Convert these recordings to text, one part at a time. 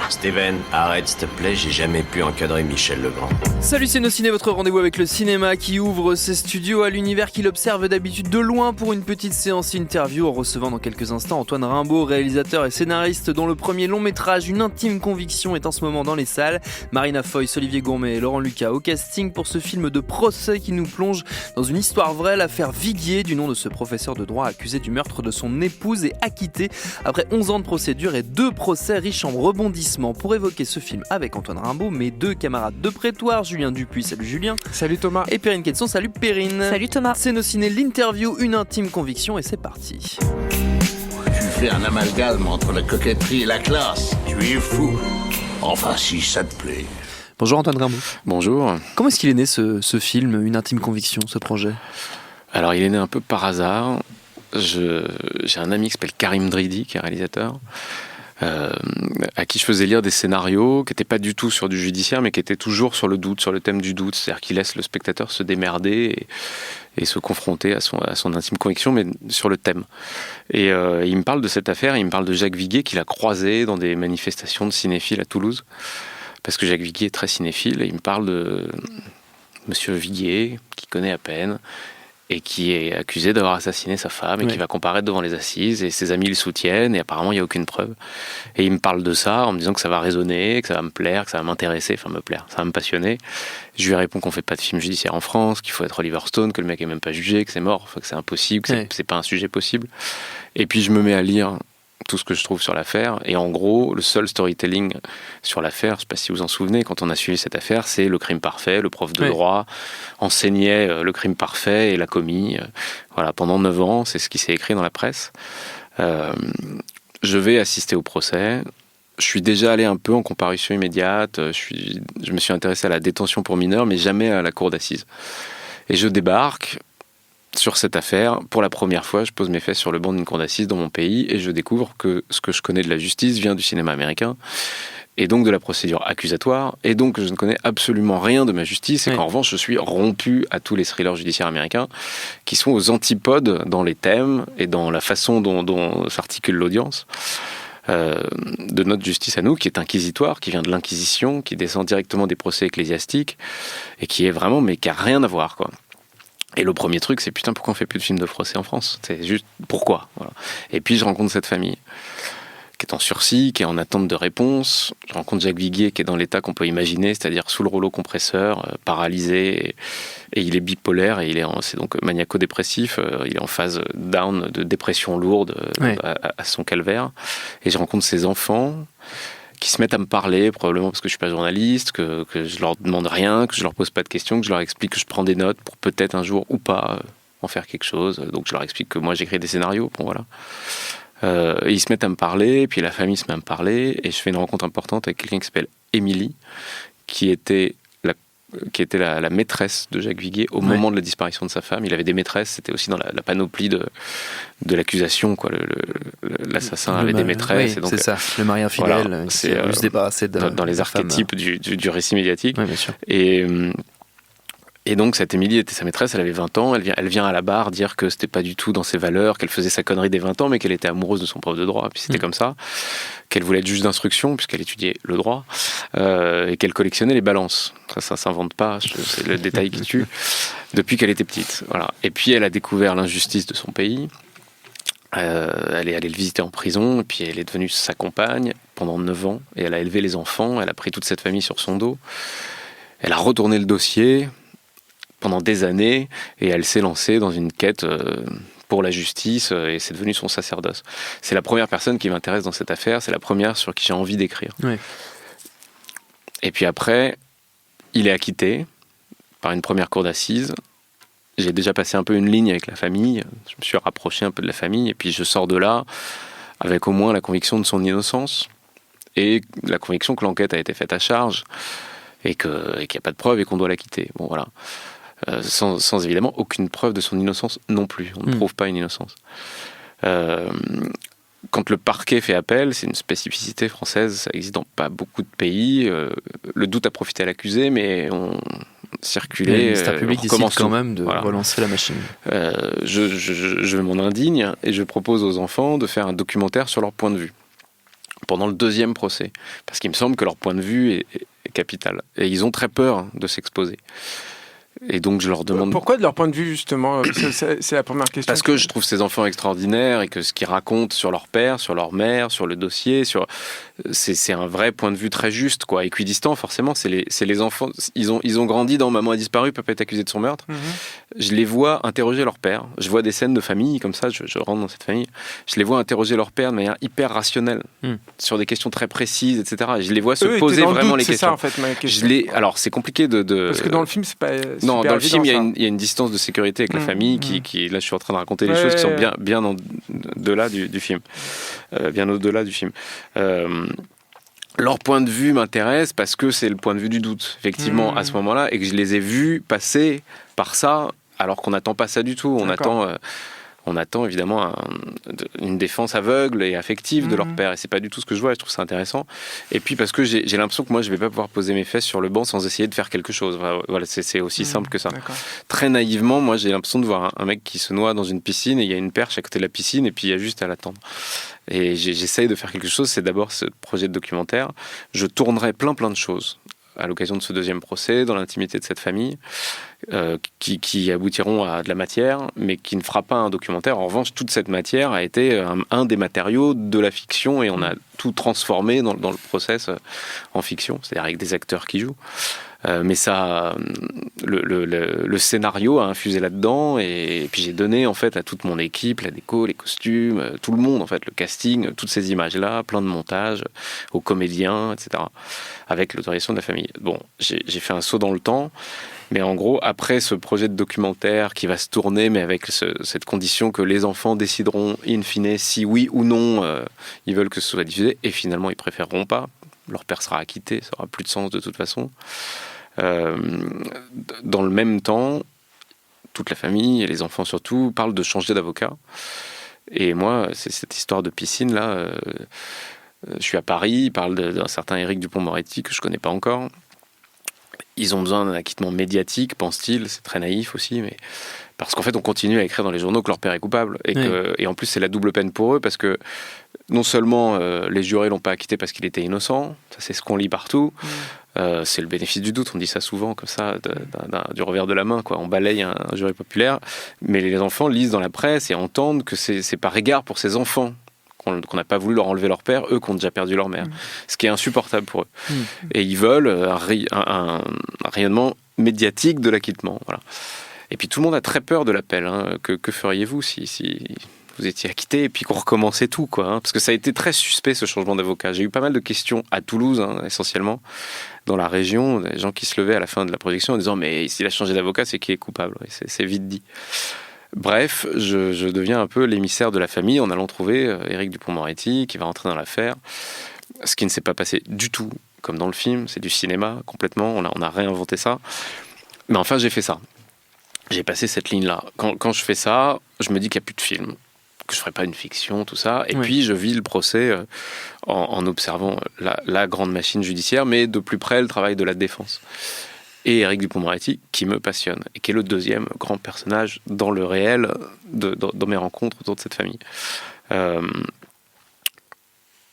Steven, arrête s'il te plaît, j'ai jamais pu encadrer Michel Legrand. Salut c'est Nos Ciné, votre rendez-vous avec le cinéma qui ouvre ses studios à l'univers qu'il observe d'habitude de loin pour une petite séance interview en recevant dans quelques instants Antoine Rimbaud, réalisateur et scénariste dont le premier long métrage Une intime conviction est en ce moment dans les salles. Marina Foïs, Olivier Gourmet et Laurent Lucas au casting pour ce film de procès qui nous plonge dans une histoire vraie, l'affaire Viguier, du nom de ce professeur de droit accusé du meurtre de son épouse et acquitté après 11 ans de procédure et 2 procès riches en rebondissements. Pour évoquer ce film avec Antoine Rimbaud, mes 2 camarades de prétoire, Julien Dupuis, salut Julien. Salut Thomas. Et Perrine Quetzon, salut Perrine. Salut Thomas. C'est Nos Ciné, l'interview, une intime conviction et c'est parti. Tu fais un amalgame entre la coquetterie et la classe. Tu es fou. Enfin, si ça te plaît. Bonjour Antoine Rimbaud. Bonjour. Comment est-ce qu'il est né ce film, Une intime conviction, ce projet ? Alors il est né un peu par hasard. J'ai un ami qui s'appelle Karim Dridi, qui est réalisateur, à qui je faisais lire des scénarios qui n'étaient pas du tout sur du judiciaire, mais qui étaient toujours sur le doute, sur le thème du doute. C'est-à-dire qu'il laisse le spectateur se démerder et se confronter à son intime conviction, mais sur le thème. Et il me parle de cette affaire, il me parle de Jacques Viguier, qu'il a croisé dans des manifestations de cinéphiles à Toulouse, parce que Jacques Viguier est très cinéphile, et il me parle de Monsieur Viguier, qu'il connaît à peine, et qui est accusé d'avoir assassiné sa femme et qui va comparaître devant les assises, et ses amis le soutiennent et apparemment il n'y a aucune preuve. Et il me parle de ça en me disant que ça va résonner, que ça va me plaire, que ça va m'intéresser, enfin me plaire, ça va me passionner. Je lui réponds qu'on fait pas de film judiciaire en France, qu'il faut être Oliver Stone, que le mec est même pas jugé, que c'est mort, que c'est impossible, que c'est pas un sujet possible. Et puis je me mets à lire tout ce que je trouve sur l'affaire, et en gros le seul storytelling sur l'affaire, je sais pas si vous en souvenez, quand on a suivi cette affaire, c'est le crime parfait, le prof de droit enseignait le crime parfait et l'a commis, voilà, pendant 9 ans, c'est ce qui s'est écrit dans la presse. Je vais assister au procès, je suis déjà allé un peu en comparution immédiate, je me suis intéressé à la détention pour mineurs, mais jamais à la cour d'assises. Et je débarque sur cette affaire, pour la première fois, je pose mes fesses sur le banc d'une cour d'assises dans mon pays et je découvre que ce que je connais de la justice vient du cinéma américain et donc de la procédure accusatoire, et donc je ne connais absolument rien de ma justice, et qu'en revanche je suis rompu à tous les thrillers judiciaires américains qui sont aux antipodes dans les thèmes et dans la façon dont s'articule l'audience de notre justice à nous, qui est inquisitoire, qui vient de l'Inquisition, qui descend directement des procès ecclésiastiques et qui est vraiment, mais qui a rien à voir, quoi. Et le premier truc, c'est putain, pourquoi on fait plus de films de procès en France ? C'est juste pourquoi, voilà. Et puis je rencontre cette famille qui est en sursis, qui est en attente de réponse. Je rencontre Jacques Viguier qui est dans l'état qu'on peut imaginer, c'est-à-dire sous le rouleau compresseur, paralysé, et il est bipolaire, et c'est donc maniaco-dépressif, il est en phase down de dépression lourde à son calvaire. Et je rencontre ses enfants qui se mettent à me parler, probablement parce que je suis pas journaliste, que je leur demande rien, que je leur pose pas de questions, que je leur explique que je prends des notes pour peut-être un jour ou pas en faire quelque chose. Donc je leur explique que moi j'écris des scénarios, bon voilà. Et ils se mettent à me parler, puis la famille se met à me parler, et je fais une rencontre importante avec quelqu'un qui s'appelle Émilie, qui était la maîtresse de Jacques Viguier au moment de la disparition de sa femme. Il avait des maîtresses, c'était aussi dans la panoplie de l'accusation, quoi. L'assassin avait des maîtresses. Oui, et donc, c'est ça, le mari infidèle, voilà, qui veut se débarrasser de dans les archétypes du récit médiatique. Oui, bien sûr. Et donc cette Émilie était sa maîtresse, elle avait 20 ans, elle vient à la barre dire que c'était pas du tout dans ses valeurs, qu'elle faisait sa connerie des 20 ans, mais qu'elle était amoureuse de son prof de droit, puis c'était comme ça, qu'elle voulait être juge d'instruction, puisqu'elle étudiait le droit, et qu'elle collectionnait les balances. Ça s'invente pas, c'est le détail qui tue, depuis qu'elle était petite. Voilà. Et puis elle a découvert l'injustice de son pays, elle est allée le visiter en prison, et puis elle est devenue sa compagne pendant 9 ans, et elle a élevé les enfants, elle a pris toute cette famille sur son dos, elle a retourné le dossier pendant des années, et elle s'est lancée dans une quête pour la justice, et c'est devenu son sacerdoce. C'est la première personne qui m'intéresse dans cette affaire, c'est la première sur qui j'ai envie d'écrire. Oui. Et puis après, il est acquitté par une première cour d'assises. J'ai déjà passé un peu une ligne avec la famille, je me suis rapproché un peu de la famille, et puis je sors de là avec au moins la conviction de son innocence, et la conviction que l'enquête a été faite à charge, et qu'il n'y a pas de preuve, et qu'on doit l'acquitter. Bon, voilà. Sans évidemment aucune preuve de son innocence non plus. On ne prouve pas une innocence. Quand le parquet fait appel, c'est une spécificité française, ça existe dans pas beaucoup de pays. Le doute a profité à l'accusé, mais circuler. Le ministère public décide recommence quand tout. même de Voilà. relancer la machine. Je m'en indigne et je propose aux enfants de faire un documentaire sur leur point de vue pendant le deuxième procès, parce qu'il me semble que leur point de vue est capital. Et ils ont très peur de s'exposer. Et donc je leur demande... Pourquoi de leur point de vue, justement c'est la première question. Parce que je trouve ces enfants extraordinaires et que ce qu'ils racontent sur leur père, sur leur mère, sur le dossier, c'est un vrai point de vue très juste, quoi. Équidistant, forcément, c'est les enfants. Ils ont grandi dans Maman a disparu, Papa est accusé de son meurtre. Je les vois interroger leur père. Je vois des scènes de famille comme ça, je rentre dans cette famille. Je les vois interroger leur père de manière hyper rationnelle, sur des questions très précises, etc. Et je les vois se poser vraiment les questions. C'est ça, en fait, ma question. Alors, c'est compliqué de... Parce que dans le film, c'est pas... Non, super dans le film, évident, il y a une distance de sécurité avec la famille qui, là, je suis en train de raconter des choses qui sont bien au-delà du film. Bien au-delà du film. Leur point de vue m'intéresse parce que c'est le point de vue du doute, effectivement, à ce moment-là, et que je les ai vus passer par ça, alors qu'on n'attend pas ça du tout. On attend évidemment une défense aveugle et affective de leur père, et c'est pas du tout ce que je vois, et je trouve ça intéressant. Et puis parce que j'ai l'impression que moi je vais pas pouvoir poser mes fesses sur le banc sans essayer de faire quelque chose. Voilà, c'est aussi simple que ça. D'accord. Très naïvement, moi j'ai l'impression de voir un mec qui se noie dans une piscine, et il y a une perche à côté de la piscine, et puis il y a juste à l'attendre. Et j'essaye de faire quelque chose. C'est d'abord ce projet de documentaire. Je tournerai plein de choses à l'occasion de ce deuxième procès, dans l'intimité de cette famille, qui aboutiront à de la matière, mais qui ne fera pas un documentaire. En revanche, toute cette matière a été un des matériaux de la fiction, et on a tout transformé dans le process en fiction, c'est-à-dire avec des acteurs qui jouent. Mais ça, le scénario a infusé là-dedans, et puis j'ai donné en fait à toute mon équipe, la déco, les costumes, tout le monde en fait, le casting, toutes ces images-là, plein de montages, aux comédiens, etc., avec l'autorisation de la famille. Bon, j'ai fait un saut dans le temps, mais en gros, après ce projet de documentaire qui va se tourner, mais avec cette condition que les enfants décideront in fine si oui ou non ils veulent que ce soit diffusé, et finalement ils préféreront pas, leur père sera acquitté, ça aura plus de sens de toute façon. Dans le même temps, toute la famille et les enfants surtout parlent de changer d'avocat. Et moi, c'est cette histoire de piscine là. Je suis à Paris, ils parlent d'un certain Éric Dupond-Moretti que je connais pas encore. Ils ont besoin d'un acquittement médiatique, pense-t-il. C'est très naïf aussi, mais parce qu'en fait, on continue à écrire dans les journaux que leur père est coupable, et en plus, c'est la double peine pour eux, parce que non seulement les jurés l'ont pas acquitté parce qu'il était innocent, ça c'est ce qu'on lit partout. C'est le bénéfice du doute, on dit ça souvent comme ça, du revers de la main, quoi. On balaye un jury populaire, mais les enfants lisent dans la presse et entendent que c'est par égard pour ces enfants qu'on n'a pas voulu leur enlever leur père, eux qui ont déjà perdu leur mère, ce qui est insupportable pour eux. Et ils veulent un rayonnement médiatique de l'acquittement, voilà. Et puis tout le monde a très peur de l'appel, hein. Que feriez-vous si vous étiez acquitté et puis qu'on recommençait tout, quoi, hein, parce que ça a été très suspect, ce changement d'avocat. J'ai eu pas mal de questions à Toulouse, hein, essentiellement, dans la région, des gens qui se levaient à la fin de la projection en disant « mais s'il a changé d'avocat, c'est qui est coupable ?» C'est vite dit. Bref, je deviens un peu l'émissaire de la famille en allant trouver Éric Dupond-Moretti, qui va rentrer dans l'affaire, ce qui ne s'est pas passé du tout comme dans le film, c'est du cinéma, complètement, on a réinventé ça. Mais enfin, j'ai fait ça. J'ai passé cette ligne-là. Quand je fais ça, je me dis qu'il n'y a plus de film, que je ne ferai pas une fiction, tout ça. Et puis, je vis le procès en observant la grande machine judiciaire, mais de plus près le travail de la défense. Et Éric Dupond-Moretti, qui me passionne, et qui est le deuxième grand personnage dans le réel, dans mes rencontres autour de cette famille.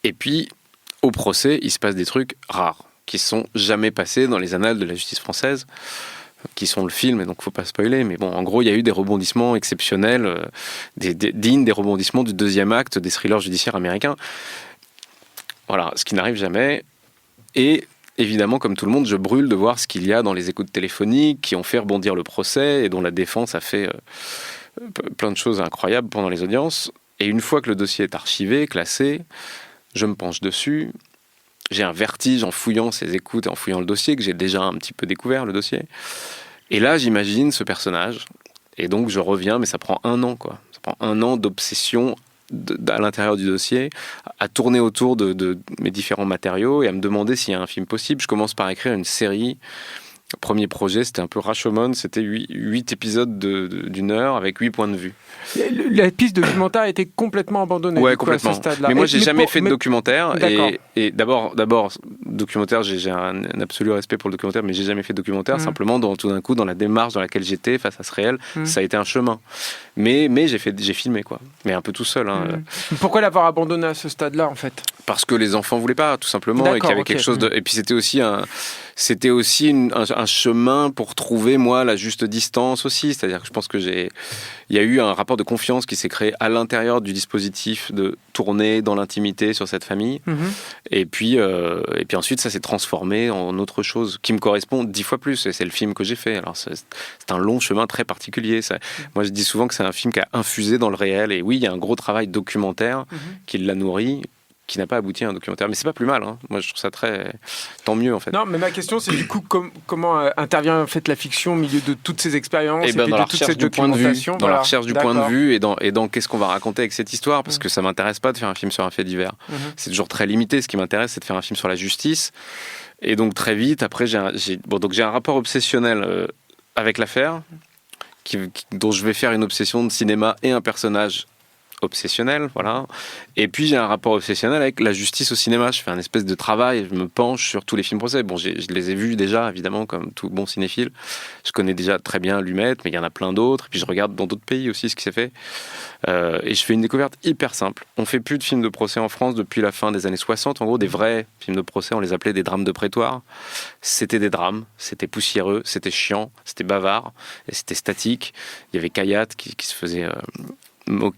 Et puis, au procès, il se passe des trucs rares, qui ne sont jamais passés dans les annales de la justice française, qui sont le film, et donc il ne faut pas spoiler, mais bon, en gros, il y a eu des rebondissements exceptionnels, dignes des rebondissements du deuxième acte des thrillers judiciaires américains. Voilà, ce qui n'arrive jamais. Et évidemment, comme tout le monde, je brûle de voir ce qu'il y a dans les écoutes téléphoniques qui ont fait rebondir le procès et dont la défense a fait plein de choses incroyables pendant les audiences. Et une fois que le dossier est archivé, classé, je me penche dessus. J'ai un vertige en fouillant ces écoutes et en fouillant le dossier, que j'ai déjà un petit peu découvert, le dossier. Et là, j'imagine ce personnage. Et donc, je reviens, mais ça prend 1 an, quoi. Ça prend 1 an d'obsession à l'intérieur du dossier, à tourner autour de mes différents matériaux et à me demander s'il y a un film possible. Je commence par écrire une série Premier projet, c'était un peu Rashomon, c'était 8 épisodes d'une heure avec 8 points de vue. La piste documentaire a été complètement abandonnée. Ouais, du coup, à complètement. ce stade-là. Mais moi, j'ai jamais fait de mais- documentaire. D'accord. Et d'abord, documentaire, j'ai un absolu respect pour le documentaire, mais j'ai jamais fait de documentaire. Simplement, tout d'un coup, dans la démarche dans laquelle j'étais face à ce réel, ça a été un chemin. Mais j'ai filmé, quoi. Mais un peu tout seul. Hein. Pourquoi l'avoir abandonné à ce stade-là, en fait? Parce que les enfants voulaient pas, tout simplement, et qu'il y avait quelque chose de. Et puis c'était aussi un chemin pour trouver, moi, la juste distance aussi. C'est-à-dire que je pense que il y a eu un rapport de confiance qui s'est créé à l'intérieur du dispositif de tourner dans l'intimité sur cette famille. Et puis ensuite, ça s'est transformé en autre chose qui me correspond 10 fois plus. Et c'est le film que j'ai fait. Alors c'est un long chemin très particulier. Moi, je dis souvent que c'est un film qui a infusé dans le réel. Et oui, il y a un gros travail documentaire qui l'a nourri, qui n'a pas abouti à un documentaire. Mais c'est pas plus mal. Hein. Moi, je trouve ça tant mieux, en fait. Non, mais ma question, c'est du coup, comment intervient en fait la fiction au milieu de toutes ces expériences et ben, puis dans de la toute recherche cette du point de vue, documentation. dans la recherche du point de D'accord. vue et dans qu'est-ce qu'on va raconter avec cette histoire, parce que ça m'intéresse pas de faire un film sur un fait divers. C'est toujours très limité. Ce qui m'intéresse, c'est de faire un film sur la justice. Et donc très vite, après, j'ai un rapport obsessionnel avec l'affaire, dont je vais faire une obsession de cinéma et un personnage obsessionnel, voilà. Et puis j'ai un rapport obsessionnel avec la justice au cinéma. Je fais un espèce de travail, je me penche sur tous les films procès. Bon, je les ai vus déjà, évidemment, comme tout bon cinéphile. Je connais déjà très bien Lumet, mais il y en a plein d'autres. Et puis je regarde dans d'autres pays aussi ce qui s'est fait. Et je fais une découverte hyper simple. On fait plus de films de procès en France depuis la fin des années 60. En gros, des vrais films de procès, on les appelait des drames de prétoire. C'était des drames, c'était poussiéreux, c'était chiant, c'était bavard, et c'était statique. Il y avait Kayat qui se faisait...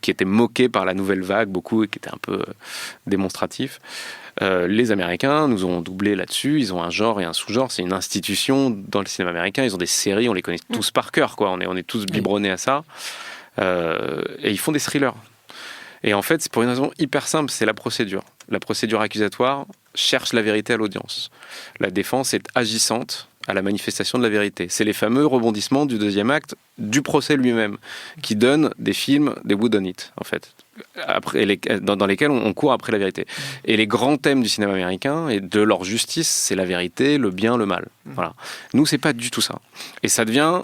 qui était moqué par la nouvelle vague beaucoup et qui était un peu démonstratif. Les Américains nous ont doublé là-dessus. Ils ont un genre et un sous-genre. C'est une institution dans le cinéma américain. Ils ont des séries, on les connaît tous par cœur, quoi. On est tous biberonnés à ça. Et ils font des thrillers. Et en fait, c'est pour une raison hyper simple, c'est la procédure. La procédure accusatoire cherche la vérité à l'audience. La défense est agissante à la manifestation de la vérité. C'est les fameux rebondissements du deuxième acte du procès lui-même qui donnent des films, des who done it, en fait, dans lesquels on court après la vérité. Et les grands thèmes du cinéma américain et de leur justice, c'est la vérité, le bien, le mal. Voilà. Nous, c'est pas du tout ça. Et ça devient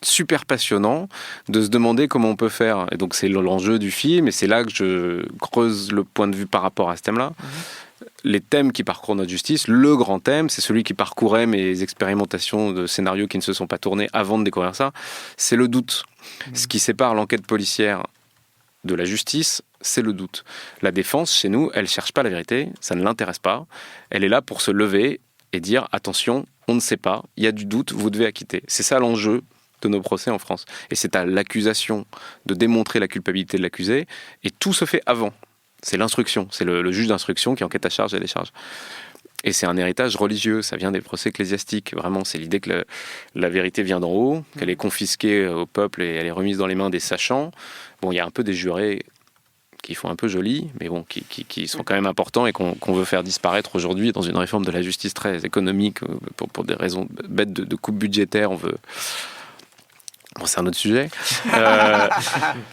super passionnant de se demander comment on peut faire. Et donc, c'est l'enjeu du film, et c'est là que je creuse le point de vue par rapport à ce thème-là. Les thèmes qui parcourent notre justice, le grand thème, c'est celui qui parcourait mes expérimentations de scénarios qui ne se sont pas tournés avant de découvrir ça, c'est le doute. Ce qui sépare l'enquête policière de la justice, c'est le doute. La défense, chez nous, elle ne cherche pas la vérité, ça ne l'intéresse pas. Elle est là pour se lever et dire « Attention, on ne sait pas, il y a du doute, vous devez acquitter ». C'est ça l'enjeu de nos procès en France. Et c'est à l'accusation de démontrer la culpabilité de l'accusé, et tout se fait avant. C'est l'instruction, c'est le juge d'instruction qui enquête à charge et à décharge. Et c'est un héritage religieux, ça vient des procès ecclésiastiques. Vraiment, c'est l'idée que la vérité vient d'en haut, qu'elle est confisquée au peuple et elle est remise dans les mains des sachants. Bon, il y a un peu des jurés qui font un peu joli, mais bon, qui sont quand même importants et qu'on veut faire disparaître aujourd'hui dans une réforme de la justice très économique, pour des raisons bêtes de coupe budgétaire. On veut... Bon, c'est un autre sujet.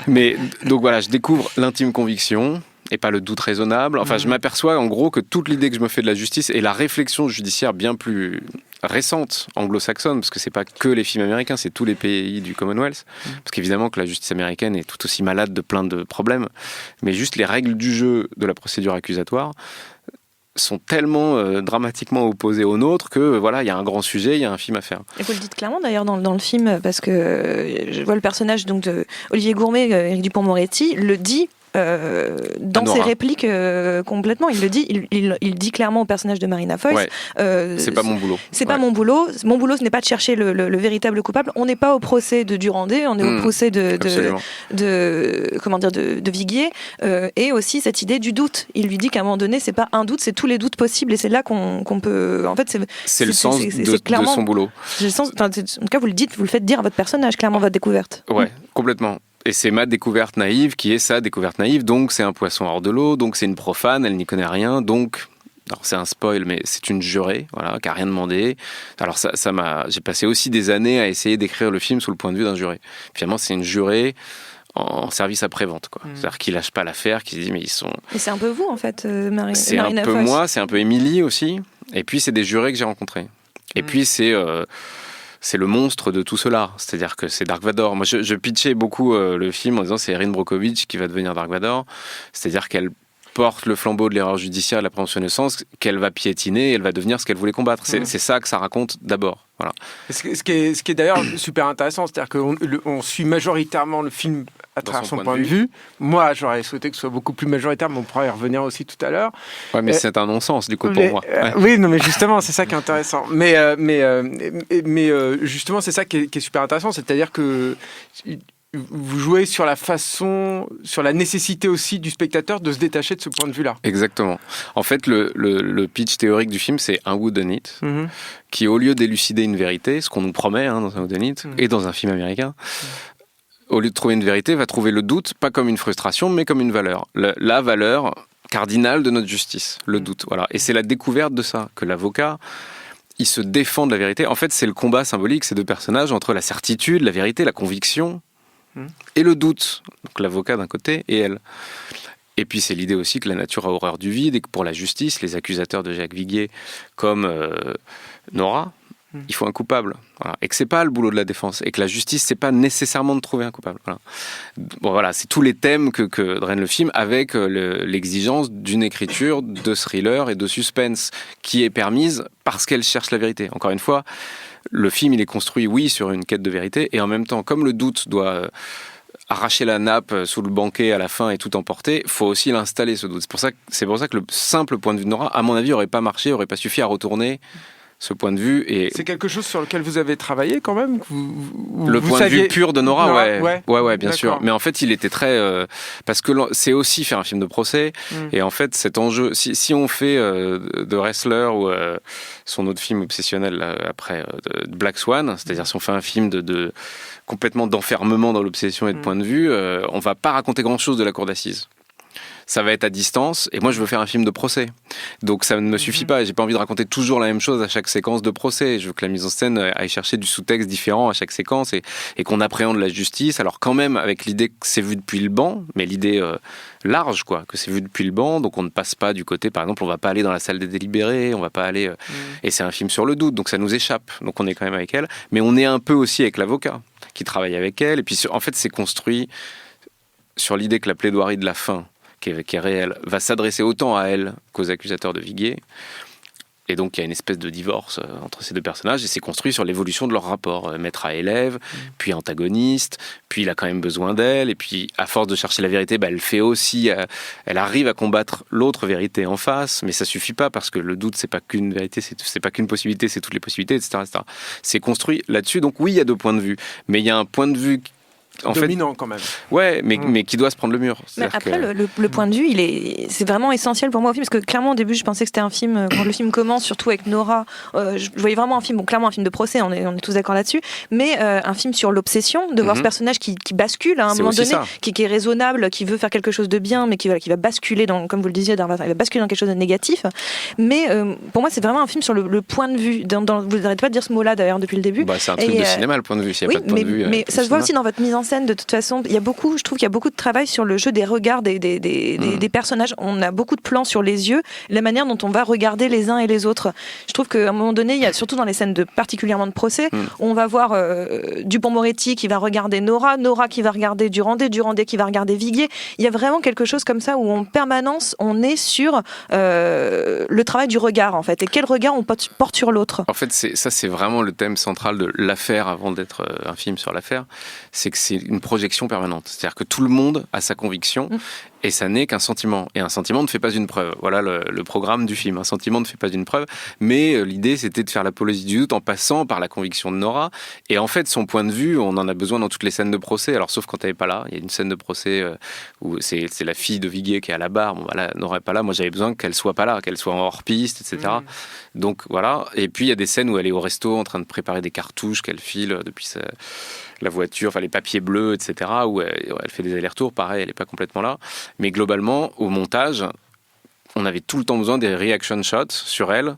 Mais donc voilà, je découvre l'intime conviction et pas le doute raisonnable. Enfin, je m'aperçois en gros que toute l'idée que je me fais de la justice et la réflexion judiciaire bien plus récente, anglo-saxonne, parce que c'est pas que les films américains, c'est tous les pays du Commonwealth, parce qu'évidemment que la justice américaine est tout aussi malade de plein de problèmes, mais juste les règles du jeu de la procédure accusatoire sont tellement dramatiquement opposées aux nôtres que voilà, il y a un grand sujet, il y a un film à faire. Et vous le dites clairement d'ailleurs dans le film, parce que je vois le personnage donc de Olivier Gourmet, Éric Dupond-Moretti, le dit dans ses répliques complètement. Il le dit, il dit clairement au personnage de Marina Foïs. Ouais. C'est pas mon boulot. C'est pas mon boulot. Mon boulot, ce n'est pas de chercher le véritable coupable. On n'est pas au procès de Durandé, on est au procès de Viguier, et aussi cette idée du doute. Il lui dit qu'à un moment donné, c'est pas un doute, c'est tous les doutes possibles, et c'est là qu'on peut. En fait, c'est le sens de son boulot. En tout cas, vous le dites, vous le faites dire à votre personnage, clairement, votre découverte. Ouais, complètement. Et c'est ma découverte naïve qui est sa découverte naïve, donc c'est un poisson hors de l'eau, donc c'est une profane, elle n'y connaît rien, donc... Alors c'est un spoil, mais c'est une jurée, voilà, qui n'a rien demandé. Alors j'ai passé aussi des années à essayer d'écrire le film sous le point de vue d'un juré. Finalement, c'est une jurée en service après-vente, quoi. C'est-à-dire qui lâche pas l'affaire, qui se dit mais ils sont... Et c'est un peu vous, en fait, Marina Foïs. C'est un peu moi, c'est un peu Émilie aussi. Et puis c'est des jurés que j'ai rencontrés. Et puis c'est le monstre de tout cela, c'est-à-dire que c'est Dark Vador. Moi, je pitchais beaucoup le film en disant c'est Erin Brockovich qui va devenir Dark Vador, c'est-à-dire qu'elle porte le flambeau de l'erreur judiciaire et de la prévention de naissance, qu'elle va piétiner et elle va devenir ce qu'elle voulait combattre. C'est ça que ça raconte d'abord. Voilà. Ce qui est d'ailleurs super intéressant, c'est-à-dire qu'on suit majoritairement le film à travers son point de vue. Moi, j'aurais souhaité que ce soit beaucoup plus majoritaire, mais on pourra y revenir aussi tout à l'heure. Ouais, mais c'est un non-sens, du coup, pour moi. Ouais. Oui, non, mais justement, c'est ça qui est intéressant. Mais justement, c'est ça qui est super intéressant, c'est-à-dire que vous jouez sur la nécessité aussi du spectateur de se détacher de ce point de vue-là. Exactement. En fait, le pitch théorique du film, c'est un whodunit qui, au lieu d'élucider une vérité, ce qu'on nous promet dans un whodunit et dans un film américain, au lieu de trouver une vérité, va trouver le doute, pas comme une frustration, mais comme une valeur. La valeur cardinale de notre justice, le doute. Voilà. Et c'est la découverte de ça, que l'avocat, il se défend de la vérité. En fait, c'est le combat symbolique, ces deux personnages, entre la certitude, la vérité, la conviction, et le doute, donc l'avocat d'un côté et elle. Et puis c'est l'idée aussi que la nature a horreur du vide et que pour la justice, les accusateurs de Jacques Viguier comme Nora, il faut un coupable. Voilà. Et que c'est pas le boulot de la défense et que la justice, c'est pas nécessairement de trouver un coupable. Voilà. Bon, voilà, c'est tous les thèmes que draine le film avec l'exigence d'une écriture de thriller et de suspense qui est permise parce qu'elle cherche la vérité. Encore une fois, le film, il est construit, oui, sur une quête de vérité, et en même temps, comme le doute doit arracher la nappe sous le banquet à la fin et tout emporter, il faut aussi l'installer, ce doute. C'est pour ça que le simple point de vue de Nora, à mon avis, n'aurait pas marché, n'aurait pas suffi à retourner ce point de vue. Et c'est quelque chose sur lequel vous avez travaillé quand même le point de vue pur de Nora, ouais, bien sûr. Mais en fait, il était très... parce que c'est aussi faire un film de procès, et en fait, cet enjeu... Si on fait de Wrestler ou son autre film obsessionnel après, de Black Swan, c'est-à-dire si on fait un film complètement d'enfermement dans l'obsession et de point de vue, on va pas raconter grand-chose de la cour d'assises. Ça va être à distance, et moi je veux faire un film de procès. Donc ça ne me suffit pas, et j'ai pas envie de raconter toujours la même chose à chaque séquence de procès. Je veux que la mise en scène aille chercher du sous-texte différent à chaque séquence, et qu'on appréhende la justice, alors quand même avec l'idée que c'est vu depuis le banc, mais l'idée large, quoi, que c'est vu depuis le banc, donc on ne passe pas du côté, par exemple, on va pas aller dans la salle des délibérés, on va pas aller... Et c'est un film sur le doute, donc ça nous échappe, donc on est quand même avec elle, mais on est un peu aussi avec l'avocat, qui travaille avec elle, et puis en fait c'est construit sur l'idée que la plaidoirie de la fin, qui est réelle, va s'adresser autant à elle qu'aux accusateurs de Viguier. Et donc il y a une espèce de divorce entre ces deux personnages, et c'est construit sur l'évolution de leur rapport, maître à élève, puis antagoniste, puis il a quand même besoin d'elle, et puis à force de chercher la vérité, elle fait aussi, elle arrive à combattre l'autre vérité en face, mais ça suffit pas, parce que le doute, c'est pas qu'une vérité, c'est pas qu'une possibilité, c'est toutes les possibilités, etc., etc. C'est construit là-dessus, donc oui, il y a deux points de vue, mais il y a un point de vue dominant quand même. Ouais, mais qui doit se prendre le mur. Mais après, le point de vue, c'est vraiment essentiel pour moi au film, parce que clairement au début, je pensais que c'était un film, quand le film commence, surtout avec Nora, je voyais vraiment un film, clairement un film de procès, on est tous d'accord là-dessus, mais un film sur l'obsession, de voir ce personnage qui bascule à un moment donné, qui est raisonnable, qui veut faire quelque chose de bien, mais qui va basculer dans, comme vous le disiez, il va basculer dans quelque chose de négatif. Mais pour moi, c'est vraiment un film sur le point de vue. Vous n'arrêtez pas de dire ce mot-là d'ailleurs depuis le début. C'est un truc de cinéma, le point de vue. S'il n'y a pas de point de vue. Mais ça se voit aussi dans votre mise en scène. De toute façon, je trouve qu'il y a beaucoup de travail sur le jeu des regards des personnages. On a beaucoup de plans sur les yeux, la manière dont on va regarder les uns et les autres. Je trouve qu'à un moment donné, il y a surtout dans les scènes particulièrement de procès, on va voir Dupond-Moretti qui va regarder Nora qui va regarder Durandé qui va regarder Viguier. Il y a vraiment quelque chose comme ça où en permanence on est sur le travail du regard en fait, et quel regard on porte sur l'autre. En fait, c'est vraiment le thème central de l'affaire avant d'être un film sur l'affaire. C'est que c'est une projection permanente. C'est-à-dire que tout le monde a sa conviction et ça n'est qu'un sentiment. Et un sentiment ne fait pas une preuve. Voilà le programme du film. Un sentiment ne fait pas une preuve. Mais l'idée, c'était de faire l'apologie du doute en passant par la conviction de Nora. Et en fait, son point de vue, on en a besoin dans toutes les scènes de procès. Alors, sauf quand elle n'est pas là. Il y a une scène de procès où c'est la fille de Viguier qui est à la barre. Bon, voilà, Nora n'est pas là. Moi, j'avais besoin qu'elle soit pas là, qu'elle soit en hors-piste, etc. Donc, voilà. Et puis, il y a des scènes où elle est au resto en train de préparer des cartouches qu'elle file depuis la voiture, enfin les papiers bleus, etc., où elle fait des allers-retours, pareil, elle n'est pas complètement là. Mais globalement, au montage, on avait tout le temps besoin des reaction shots sur elle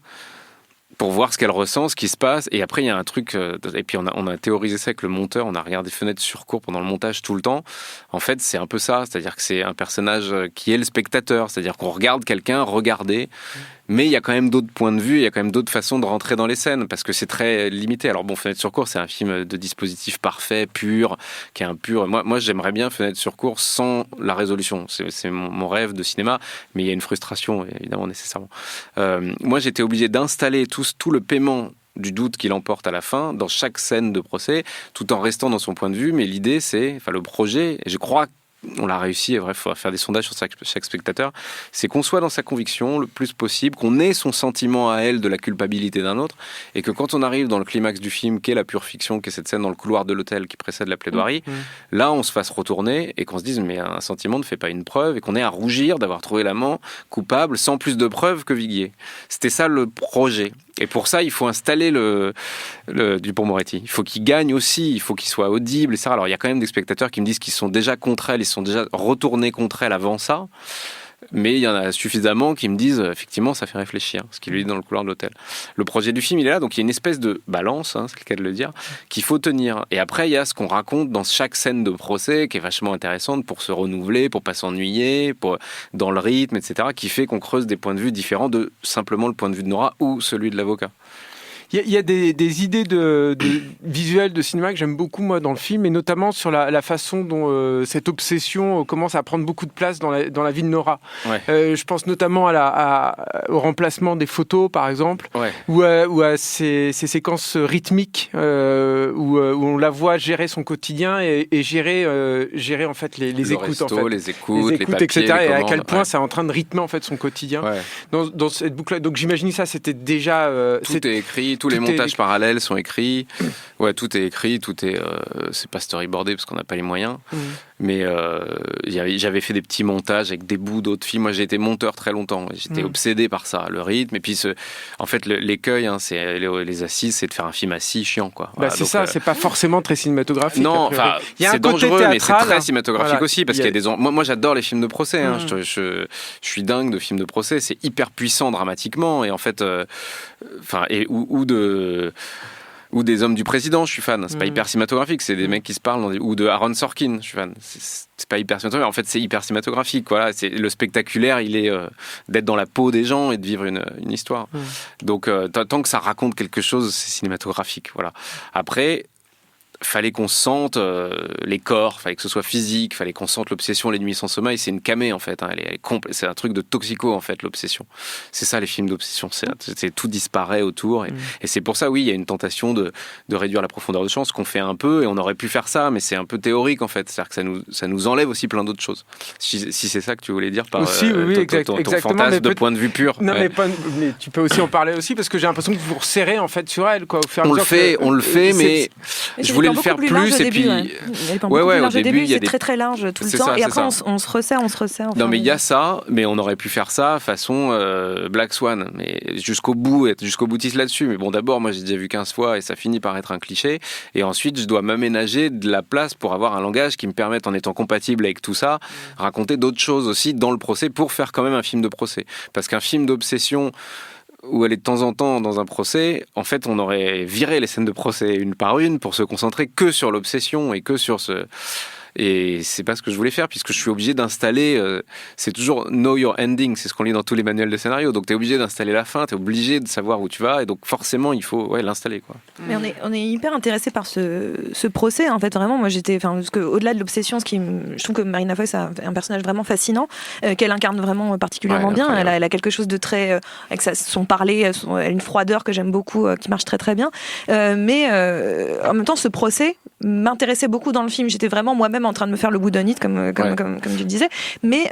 pour voir ce qu'elle ressent, ce qui se passe. Et après, il y a un truc, et puis on a théorisé ça avec le monteur, on a regardé fenêtres sur cours pendant le montage tout le temps. En fait, c'est un peu ça, c'est-à-dire que c'est un personnage qui est le spectateur, c'est-à-dire qu'on regarde quelqu'un regarder, Mais il y a quand même d'autres points de vue, il y a quand même d'autres façons de rentrer dans les scènes, parce que c'est très limité. Alors bon, Fenêtre sur cour, c'est un film de dispositif parfait, pur, qui est un pur... Moi j'aimerais bien Fenêtre sur cour sans la résolution. C'est mon rêve de cinéma, mais il y a une frustration, évidemment, nécessairement. Moi, j'étais obligé d'installer tout le paiement du doute qu'il emporte à la fin dans chaque scène de procès, tout en restant dans son point de vue. Mais l'idée, le projet, et je crois on l'a réussi, et bref, il faut faire des sondages sur chaque spectateur, c'est qu'on soit dans sa conviction le plus possible, qu'on ait son sentiment à elle de la culpabilité d'un autre, et que quand on arrive dans le climax du film, qui est la pure fiction, qui est cette scène dans le couloir de l'hôtel qui précède la plaidoirie, là on se fasse retourner et qu'on se dise mais un sentiment ne fait pas une preuve, et qu'on ait à rougir d'avoir trouvé l'amant coupable sans plus de preuves que Viguier. C'était ça le projet. Et pour ça, il faut installer le Dupond-Moretti. Il faut qu'il gagne aussi, il faut qu'il soit audible, etc. Alors, il y a quand même des spectateurs qui me disent qu'ils sont déjà contre elle, ils sont déjà retournés contre elle avant ça. Mais il y en a suffisamment qui me disent, effectivement, ça fait réfléchir, ce qu'il lui dit dans le couloir de l'hôtel. Le projet du film, il est là, donc il y a une espèce de balance, c'est le cas de le dire, qu'il faut tenir. Et après, il y a ce qu'on raconte dans chaque scène de procès, qui est vachement intéressante pour se renouveler, pour pas s'ennuyer, dans le rythme, etc., qui fait qu'on creuse des points de vue différents de simplement le point de vue de Nora ou celui de l'avocat. Il y a des idées de visuelles de cinéma que j'aime beaucoup, moi, dans le film, et notamment sur la façon dont cette obsession commence à prendre beaucoup de place dans la vie de Nora. Ouais. Je pense notamment au remplacement des photos, par exemple, ou à ces séquences rythmiques où on la voit gérer son quotidien et gérer en fait les écoutes, resto, en fait. les écoutes, les papiers, etc. les et à commandes, quel point c'est en train de rythmer en fait son quotidien dans cette boucle-là. Donc j'imagine ça, c'était déjà tout est écrit. Tous les montages parallèles sont écrits. Ouais, tout est écrit, c'est pas storyboardé parce qu'on n'a pas les moyens. Mais j'avais fait des petits montages avec des bouts d'autres films. Moi, j'ai été monteur très longtemps. J'étais obsédé par ça, le rythme. Et puis, en fait, l'écueil, c'est les assises, c'est de faire un film assis chiant, quoi. Voilà, c'est ça. C'est pas forcément très cinématographique. Non, enfin, c'est dangereux, mais c'est très cinématographique aussi parce qu'il y a des. Moi, j'adore les films de procès. Je suis dingue de films de procès. C'est hyper puissant dramatiquement et en fait, ou des hommes du président, je suis fan. C'est pas hyper cinématographique, c'est des mecs qui se parlent. Ou de Aaron Sorkin, je suis fan. C'est pas hyper cinématographique, en fait, c'est hyper cinématographique. Voilà, c'est le spectaculaire, il est d'être dans la peau des gens et de vivre une histoire. Donc, tant que ça raconte quelque chose, c'est cinématographique. Voilà. Après, fallait qu'on sente les corps, fallait que ce soit physique, fallait qu'on sente l'obsession, les nuits sans sommeil. C'est une camée en fait, elle est c'est un truc de toxico en fait, l'obsession. C'est ça les films d'obsession, c'est tout disparaît autour et c'est pour ça oui, il y a une tentation de réduire la profondeur de champ, ce qu'on fait un peu et on aurait pu faire ça, mais c'est un peu théorique en fait, c'est-à-dire que ça nous enlève aussi plein d'autres choses. Si c'est ça que tu voulais dire par aussi, ton fantasme de point de vue pur. Non, mais tu peux aussi en parler aussi parce que j'ai l'impression que vous vous resserrez en fait sur elle quoi. On le fait, mais je voulais le faire plus et puis au début c'est très très large tout le temps et après on se resserre. Non mais il y a ça, mais on aurait pu faire ça façon Black Swan, mais jusqu'au bout, être jusqu'au boutiste là-dessus. Mais bon, d'abord moi j'ai déjà vu 15 fois et ça finit par être un cliché, et ensuite je dois m'aménager de la place pour avoir un langage qui me permette, en étant compatible avec tout ça, raconter d'autres choses aussi dans le procès pour faire quand même un film de procès, parce qu'un film d'obsession où elle est de temps en temps dans un procès, en fait, on aurait viré les scènes de procès une par une pour se concentrer que sur l'obsession et que sur ce... Et c'est pas ce que je voulais faire, puisque je suis obligé d'installer... c'est toujours know your ending, c'est ce qu'on lit dans tous les manuels de scénario. Donc, tu es obligé d'installer la fin, tu es obligé de savoir où tu vas, et donc forcément, il faut l'installer, quoi. Mais on est hyper intéressé par ce procès, en fait, vraiment. Moi, parce que au-delà de l'obsession, je trouve que Marina Foïs a un personnage vraiment fascinant, qu'elle incarne vraiment particulièrement bien. Elle a quelque chose de très... avec son parler, elle a une froideur que j'aime beaucoup, qui marche très très bien. Mais en même temps, ce procès m'intéressait beaucoup dans le film. J'étais vraiment moi-même en train de me faire le boudonite, comme tu le disais. Mais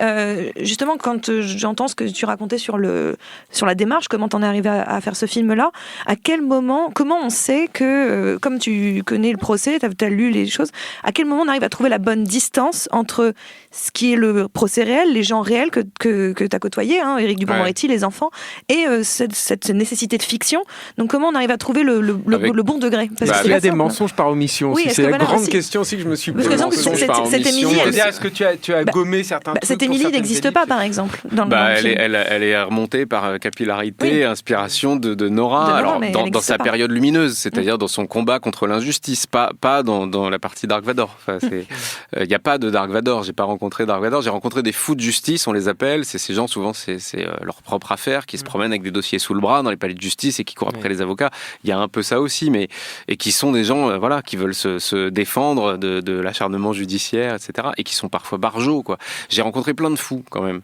justement, quand j'entends ce que tu racontais sur la démarche, comment t'en es arrivé à faire ce film-là, à quel moment, comment on sait que, comme tu connais le procès, t'as lu les choses, à quel moment on arrive à trouver la bonne distance entre ce qui est le procès réel, les gens réels que t'as côtoyés, Éric Dupond-Moretti, les enfants, et cette nécessité de fiction. Donc comment on arrive à trouver le bon degré? Parce qu'il y a des mensonges par omission aussi. C'est la grande question aussi que je me suis posée. cette Émilie, est-ce que tu as gommé certains trucs? Cette Émilie n'existe pas, par exemple. Elle est remontée par capillarité, inspiration de Nora. Alors, dans sa période lumineuse, c'est-à-dire dans son combat contre l'injustice, pas dans la partie Dark Vador. Enfin, il n'y a pas de Dark Vador. J'ai pas rencontré Dark Vador. J'ai rencontré des fous de justice, on les appelle. C'est ces gens, souvent, c'est leur propre affaire, qui se promènent avec des dossiers sous le bras dans les palais de justice et qui courent après les avocats. Il y a un peu ça aussi, et qui sont des gens, qui veulent se défendre de l'acharnement judiciaire, etc. Et qui sont parfois barjots, quoi. J'ai rencontré plein de fous, quand même.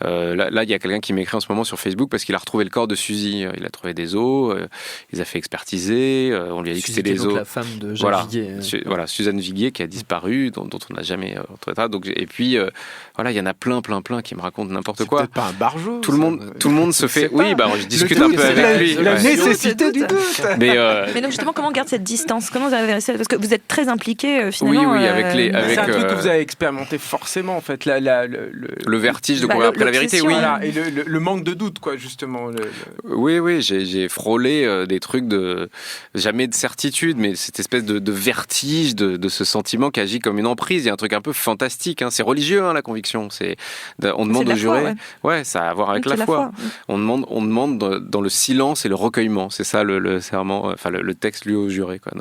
Là, il y a quelqu'un qui m'écrit en ce moment sur Facebook parce qu'il a retrouvé le corps de Suzy. Il a trouvé des os, il les a fait expertiser, on lui a dit que c'était des os. La femme de Jacques Viguier. Voilà, Suzanne Viguier qui a disparu, dont on n'a jamais entendu. Donc, et puis, il y en a plein qui me racontent n'importe quoi. C'est peut-être pas un barjot. Tout le monde se fait. Oui, je discute un peu avec lui. La nécessité du doute. Mais donc justement, comment on garde cette distance? Comment vous avez réussi? Parce que vous êtes très impliqué finalement. Oui, avec c'est un truc que vous avez expérimenté forcément, en fait. Le vertige de courir après la vérité, oui. Voilà, et le manque de doute, quoi, justement. Oui, j'ai frôlé des trucs jamais de certitude, mais cette espèce de vertige, de ce sentiment qui agit comme une emprise. Il y a un truc un peu fantastique. C'est religieux, la conviction. On demande aux jurés. Ouais, ça a à voir avec la foi. On demande dans le silence et le recueillement. C'est ça le serment, le texte lu aux jurés, quoi.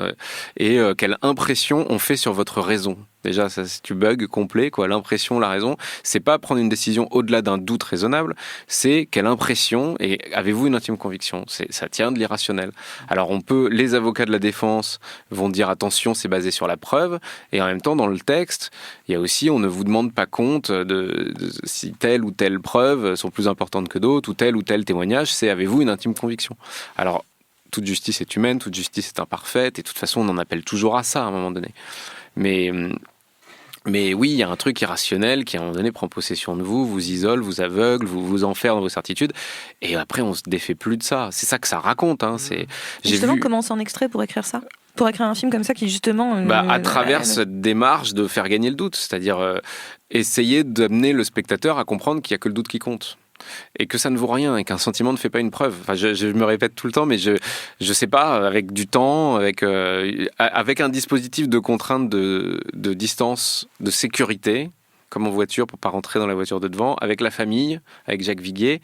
Et quelle impression on fait sur votre raison. Déjà, ça, c'est du bug complet, quoi. L'impression, la raison, c'est pas prendre une décision au-delà d'un doute raisonnable, c'est quelle impression et avez-vous une intime conviction? Ça tient de l'irrationnel. Alors, les avocats de la défense vont dire attention, c'est basé sur la preuve, et en même temps, dans le texte, il y a aussi, on ne vous demande pas compte de si telle ou telle preuve sont plus importantes que d'autres, ou tel témoignage, c'est avez-vous une intime conviction? Alors, toute justice est humaine, toute justice est imparfaite, et de toute façon, on en appelle toujours à ça à un moment donné. Mais oui, il y a un truc irrationnel qui, à un moment donné, prend possession de vous, vous isole, vous aveugle, vous enferme dans vos certitudes, et après, on se défait plus de ça. C'est ça que ça raconte. Justement, comment on s'en extrait pour écrire ça? Pour écrire un film comme ça qui, justement... à travers cette démarche de faire gagner le doute, c'est-à-dire essayer d'amener le spectateur à comprendre qu'il n'y a que le doute qui compte. Et que ça ne vaut rien, et qu'un sentiment ne fait pas une preuve. Enfin, je me répète tout le temps, mais je sais pas, avec du temps, avec un dispositif de contrainte de distance, de sécurité, comme en voiture pour pas rentrer dans la voiture de devant, avec la famille, avec Jacques Viguier.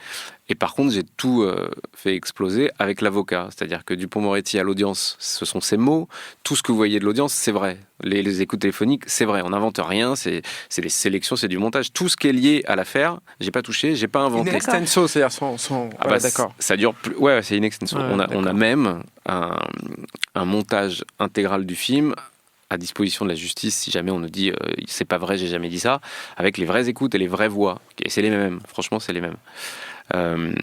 Et par contre, j'ai tout fait exploser avec l'avocat. C'est-à-dire que Dupond-Moretti à l'audience, ce sont ses mots. Tout ce que vous voyez de l'audience, c'est vrai. Les écoutes téléphoniques, c'est vrai. On n'invente rien. C'est des sélections, c'est du montage. Tout ce qui est lié à l'affaire, j'ai pas touché, j'ai pas inventé. In extenso, c'est-à-dire sans... d'accord. Ça dure plus... Ouais, c'est in extenso. On a même un montage intégral du film à disposition de la justice, si jamais on nous dit c'est pas vrai, j'ai jamais dit ça, avec les vraies écoutes et les vraies voix. Et c'est les mêmes, franchement, c'est les mêmes.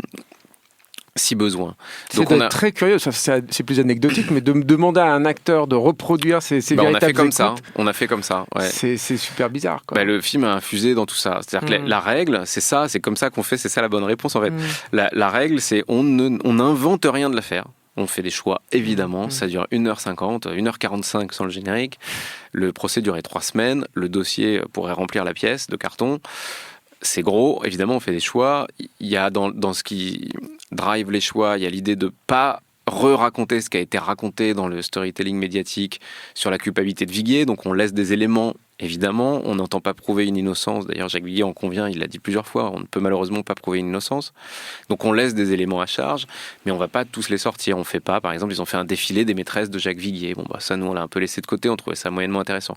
Si besoin. Donc très curieux, c'est plus anecdotique, mais de demander à un acteur de reproduire ces véritables écoutes. On a fait comme ça. Ouais. C'est super bizarre, quoi. Le film a infusé dans tout ça. C'est-à-dire que la règle, c'est ça, c'est comme ça qu'on fait, c'est ça la bonne réponse en fait. La règle, c'est on n'invente rien de l'affaire. On fait des choix, évidemment. Ça dure 1h50, 1h45 sans le générique. Le procès durait 3 semaines. Le dossier pourrait remplir la pièce de carton. C'est gros. Évidemment, on fait des choix. Il y a dans ce qui drive les choix, il y a l'idée de pas re-raconter ce qui a été raconté dans le storytelling médiatique sur la culpabilité de Viguier. Donc, on laisse des éléments. Évidemment, on n'entend pas prouver une innocence. D'ailleurs, Jacques Viguier en convient, il l'a dit plusieurs fois, on ne peut malheureusement pas prouver une innocence. Donc on laisse des éléments à charge, mais on ne va pas tous les sortir. On ne fait pas, par exemple, ils ont fait un défilé des maîtresses de Jacques Viguier. Ça, nous, on l'a un peu laissé de côté, on trouvait ça moyennement intéressant.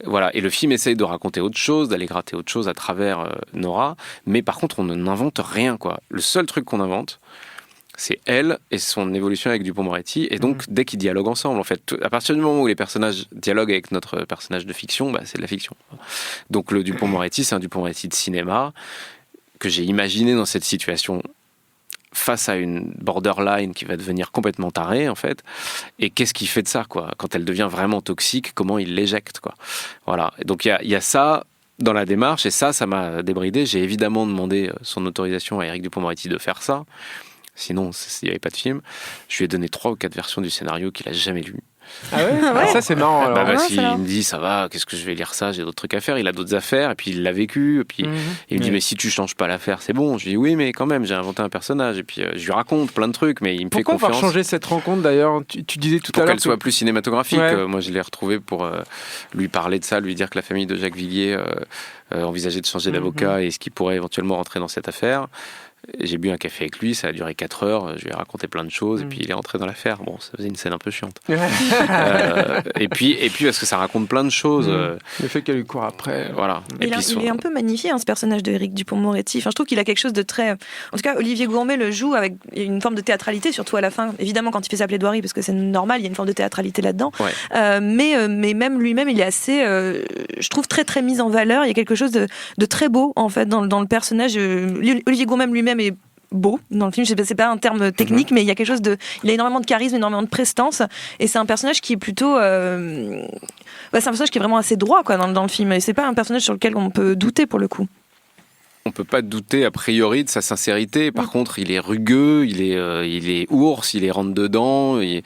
Voilà. Et le film essaye de raconter autre chose, d'aller gratter autre chose à travers Nora, mais par contre, on n'invente rien, quoi. Le seul truc qu'on invente, c'est elle et son évolution avec Dupond-Moretti. Et donc, dès qu'ils dialoguent ensemble, en fait, à partir du moment où les personnages dialoguent avec notre personnage de fiction, c'est de la fiction. Donc, le Dupond-Moretti, c'est un Dupond-Moretti de cinéma que j'ai imaginé dans cette situation face à une borderline qui va devenir complètement tarée, en fait. Et qu'est-ce qu'il fait de ça, quoi? Quand elle devient vraiment toxique, comment il l'éjecte, quoi? Voilà. Et donc, il y a ça dans la démarche, et ça m'a débridé. J'ai évidemment demandé son autorisation à Éric Dupond-Moretti de faire ça. Sinon, il n'y avait pas de film. Je lui ai donné 3 ou 4 versions du scénario qu'il n'a jamais lu. Ah ouais, ça c'est marrant. Alors. Il me dit ça va, qu'est-ce que je vais lire ça, j'ai d'autres trucs à faire, il a d'autres affaires, et puis il l'a vécu, et puis il me dit mais si tu changes pas l'affaire c'est bon. Je lui dis oui mais quand même j'ai inventé un personnage, et puis je lui raconte plein de trucs, mais il me fait confiance. Pourquoi avoir changé cette rencontre d'ailleurs, tu disais tout à l'heure pour qu'elle soit plus cinématographique. Moi je l'ai retrouvé pour lui parler de ça, lui dire que la famille de Jacques Viguier envisageait de changer d'avocat et ce qui pourrait éventuellement rentrer dans cette affaire. J'ai bu un café avec lui, ça a duré 4 heures, je lui ai raconté plein de choses, et puis il est entré dans l'affaire. Bon, ça faisait une scène un peu chiante. Et puis parce que ça raconte plein de choses. Le fait qu'elle lui court après. Voilà. Il est un peu magnifié, ce personnage de Éric Dupond-Moretti. Enfin, je trouve qu'il a quelque chose de très... En tout cas, Olivier Gourmet le joue avec une forme de théâtralité, surtout à la fin. Évidemment, quand il fait sa plaidoirie, parce que c'est normal, il y a une forme de théâtralité là-dedans. Ouais. Mais même lui-même, il est assez... je trouve très, très mis en valeur. Il y a quelque chose de très beau, en fait, dans le personnage. Olivier Gourmet lui-même est beau dans le film, c'est pas un terme technique, mais il y a quelque chose il a énormément de charisme, énormément de prestance, et c'est un personnage qui est plutôt c'est un personnage qui est vraiment assez droit quoi, dans le film, et c'est pas un personnage sur lequel on peut douter pour le coup. On peut pas douter a priori de sa sincérité. Par contre, il est rugueux, il est ours, il est rentre dedans, il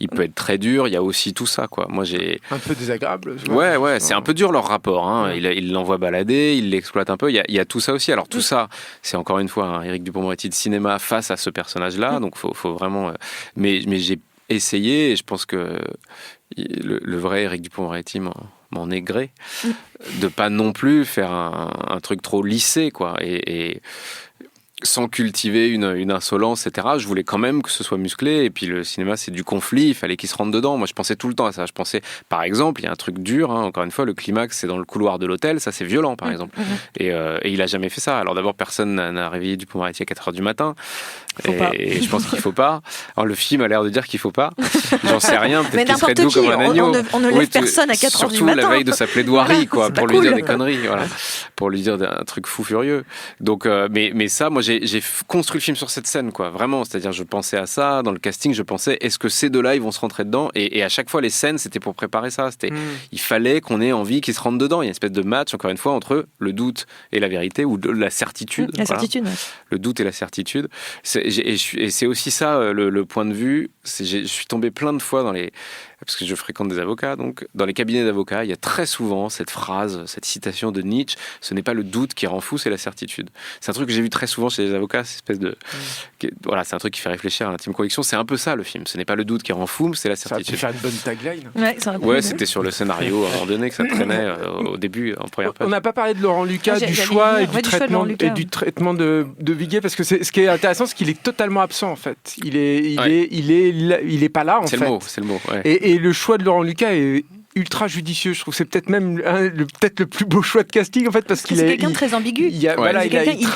peut être très dur. Il y a aussi tout ça, quoi. Moi, j'ai un peu désagréable. Ouais, c'est un peu dur leur rapport. Hein. Il l'envoie balader, il l'exploite un peu. Il y a tout ça aussi. Alors tout ça, c'est encore une fois Éric Dupond-Moretti de cinéma face à ce personnage-là. Donc faut vraiment. Mais j'ai essayé, et je pense que le vrai Éric Dupond-Moretti m'en est gré, de pas non plus faire un truc trop lissé, quoi, et sans cultiver une insolence, etc. Je voulais quand même que ce soit musclé, et puis le cinéma c'est du conflit, il fallait qu'il se rentre dedans. Moi je pensais tout le temps à ça, je pensais par exemple, il y a un truc dur, hein, encore une fois, le climax c'est dans le couloir de l'hôtel, ça c'est violent par exemple, et il a jamais fait ça. Alors d'abord personne n'a réveillé Dupond-Moretti à 4h du matin, et je pense qu'il faut pas. Alors le film a l'air de dire qu'il faut pas, j'en sais rien, peut-être qu'il serait doux comme un agneau. On ne lève personne à 4h du matin. Surtout la veille de sa plaidoirie, quoi, pour lui dire des conneries, voilà, pour lui dire un truc fou furieux. Donc, mais ça, moi j'ai construit le film sur cette scène, quoi, vraiment, c'est-à-dire je pensais à ça, dans le casting je pensais est-ce que ces deux-là ils vont se rentrer dedans, et à chaque fois les scènes c'était pour préparer ça, il fallait qu'on ait envie qu'ils se rentrent dedans, il y a une espèce de match encore une fois entre le doute et la vérité, ou de la certitude, certitude, le doute et la certitude, et c'est aussi ça le point de vue, je suis tombé plein de fois parce que je fréquente des avocats, donc dans les cabinets d'avocats, il y a très souvent cette phrase, cette citation de Nietzsche, ce n'est pas le doute qui rend fou, c'est la certitude. C'est un truc que j'ai vu très souvent chez les avocats, cette espèce de... Voilà, c'est un truc qui fait réfléchir à l'intime conviction, c'est un peu ça le film, ce n'est pas le doute qui rend fou, c'est la certitude. Ça a pu faire une bonne tagline. Ouais, c'était sur le scénario à un moment donné que ça traînait au début, en première page. On n'a pas parlé de Laurent Lucas, du choix et du traitement de Viguier, parce que ce qui est intéressant, c'est qu'il est totalement absent en fait. Il est pas là en fait. C'est le mot. Ouais. Et le choix de Laurent Lucas est ultra judicieux, je trouve que c'est peut-être même peut-être le plus beau choix de casting en fait, parce qu'il c'est quelqu'un de très ambigu. Il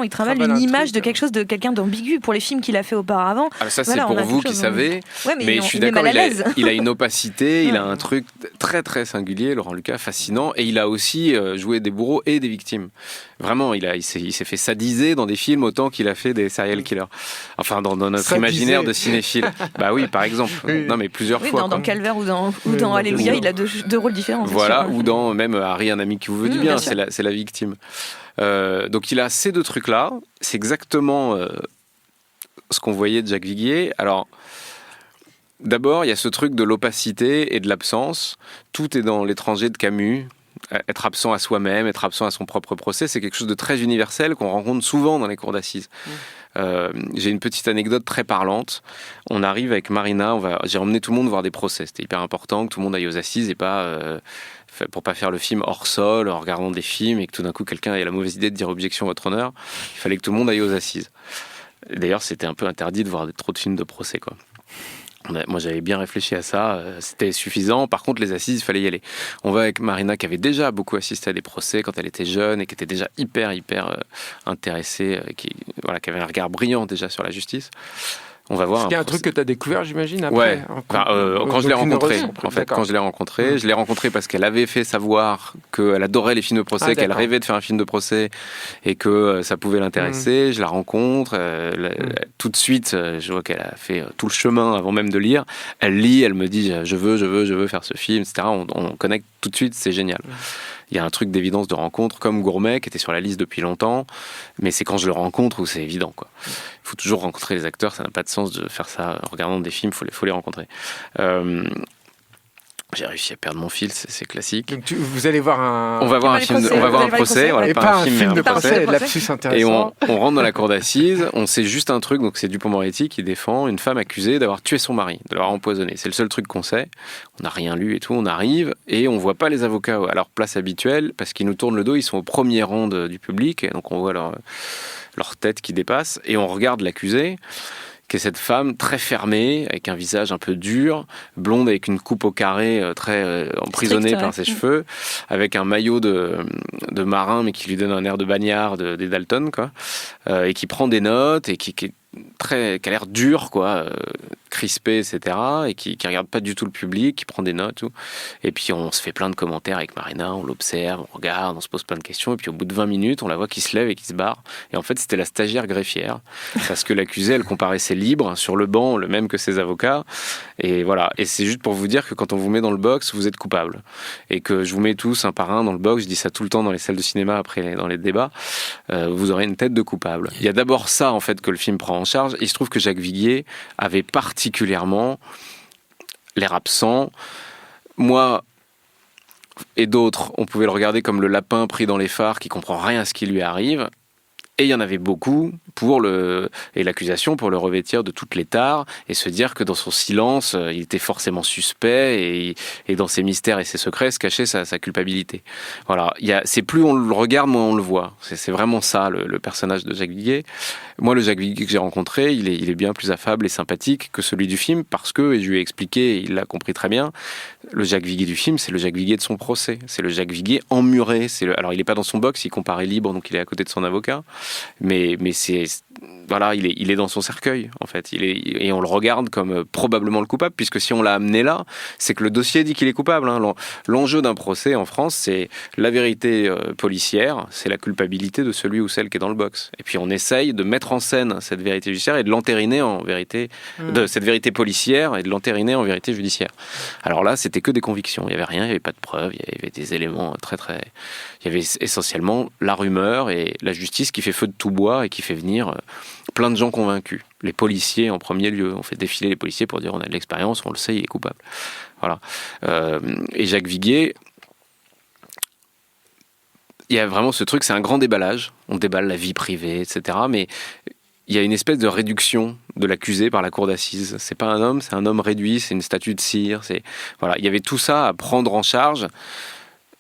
trimballe une image de quelque chose, de quelqu'un d'ambigu pour les films qu'il a fait auparavant. Alors ça c'est pour vous qui savez, mais je suis d'accord, il a une opacité, il a un truc très très singulier, Laurent Lucas, fascinant, et il a aussi joué des bourreaux et des victimes. Vraiment, il s'est fait sadiser dans des films autant qu'il a fait des serial killers. Enfin, dans notre imaginaire de cinéphile. Bah oui, par exemple. Non, mais plusieurs fois. Dans Calvaire ou dans Alléluia, il a deux rôles différents. Voilà, ou dans même Harry, un ami qui vous veut du bien, c'est la victime. Donc il a ces deux trucs-là. C'est exactement ce qu'on voyait de Jacques Viguier. Alors, d'abord, il y a ce truc de l'opacité et de l'absence. Tout est dans L'étranger de Camus. Être absent à soi-même, être absent à son propre procès, c'est quelque chose de très universel qu'on rencontre souvent dans les cours d'assises. J'ai une petite anecdote très parlante. On arrive avec Marina, j'ai emmené tout le monde voir des procès. C'était hyper important que tout le monde aille aux assises et pour pas faire le film hors sol en regardant des films et que tout d'un coup quelqu'un ait la mauvaise idée de dire objection votre honneur. Il fallait que tout le monde aille aux assises. D'ailleurs, c'était un peu interdit de voir trop de films de procès, quoi. Moi, j'avais bien réfléchi à ça, c'était suffisant. Par contre, les assises, il fallait y aller. On va avec Marina, qui avait déjà beaucoup assisté à des procès quand elle était jeune et qui était déjà hyper intéressée, qui avait un regard brillant déjà sur la justice. On va voir. C'est un truc que tu as découvert, j'imagine, après. Ouais. Quand je l'ai rencontrée, je l'ai rencontrée parce qu'elle avait fait savoir qu'elle adorait les films de procès, qu'elle rêvait de faire un film de procès et que ça pouvait l'intéresser. Je la rencontre, tout de suite, je vois qu'elle a fait tout le chemin avant même de lire. Elle lit, elle me dit je veux faire ce film, etc. On connecte tout de suite, c'est génial. il y a un truc d'évidence de rencontre, comme Gourmet, qui était sur la liste depuis longtemps, mais c'est quand je le rencontre où c'est évident, quoi. Il faut toujours rencontrer les acteurs, ça n'a pas de sens de faire ça en regardant des films, faut les rencontrer. J'ai réussi à perdre mon fil, c'est classique. Donc vous allez voir un... On va voir un film, on va voir un procès, et pas un film de procès, lapsus intéressant. Et on rentre dans la cour d'assises, on sait juste un truc, donc c'est Dupond-Moretti qui défend une femme accusée d'avoir tué son mari, de l'avoir empoisonné. C'est le seul truc qu'on sait. On n'a rien lu et tout, on arrive et on voit pas les avocats à leur place habituelle parce qu'ils nous tournent le dos, ils sont au premier rang du public, et donc on voit leur tête qui dépasse et on regarde l'accusé, qui est cette femme très fermée, avec un visage un peu dur, blonde avec une coupe au carré très emprisonnée par ses cheveux, avec un maillot de marin, mais qui lui donne un air de bagnard des Dalton, quoi, et qui prend des notes, et qui a l'air dur, quoi, crispé, etc., et qui regarde pas du tout le public, qui prend des notes, tout. Et puis on se fait plein de commentaires avec Marina, on l'observe, on regarde, on se pose plein de questions, et puis au bout de 20 minutes, on la voit qui se lève et qui se barre. Et en fait, c'était la stagiaire greffière, parce que l'accusée, elle comparaissait libre, sur le banc, le même que ses avocats, et voilà. Et c'est juste pour vous dire que quand on vous met dans le box, vous êtes coupable. Et que je vous mets tous un par un dans le box, je dis ça tout le temps dans les salles de cinéma, après dans les débats, vous aurez une tête de coupable. Il y a d'abord ça, en fait, que le film prend en charge. Il se trouve que Jacques Viguier avait particulièrement l'air absent. Moi et d'autres, on pouvait le regarder comme le lapin pris dans les phares qui comprend rien à ce qui lui arrive. Et il y en avait beaucoup et l'accusation pour le revêtir de toutes les tares et se dire que dans son silence, il était forcément suspect et dans ses mystères et ses secrets se cachait sa culpabilité. Voilà, c'est plus on le regarde, moins on le voit. C'est vraiment ça le personnage de Jacques Viguier. Moi, le Jacques Viguier que j'ai rencontré, il est bien plus affable et sympathique que celui du film parce que, et je lui ai expliqué, il l'a compris très bien, le Jacques Viguier du film, c'est le Jacques Viguier de son procès. C'est le Jacques Viguier emmuré. Alors, il n'est pas dans son box, il comparait libre, donc il est à côté de son avocat. Mais c'est voilà, il est dans son cercueil en fait. Et on le regarde comme probablement le coupable, puisque si on l'a amené là, c'est que le dossier dit qu'il est coupable. Hein. L'enjeu d'un procès en France, c'est la vérité policière, c'est la culpabilité de celui ou celle qui est dans le box. Et puis on essaye de mettre en scène cette vérité judiciaire et de l'entériner en vérité, de cette vérité policière et de l'entériner en vérité judiciaire. Alors là, c'était que des convictions. Il y avait rien, il y avait pas de preuves, il y avait des éléments il y avait essentiellement la rumeur et la justice qui fait feu de tout bois et qui fait venir plein de gens convaincus. Les policiers en premier lieu. On fait défiler les policiers pour dire on a de l'expérience, on le sait, il est coupable. Voilà. Et Jacques Viguier, il y a vraiment ce truc, c'est un grand déballage. On déballe la vie privée, etc. Mais il y a une espèce de réduction de l'accusé par la cour d'assises. C'est pas un homme, c'est un homme réduit, c'est une statue de cire. Voilà. Il y avait tout ça à prendre en charge.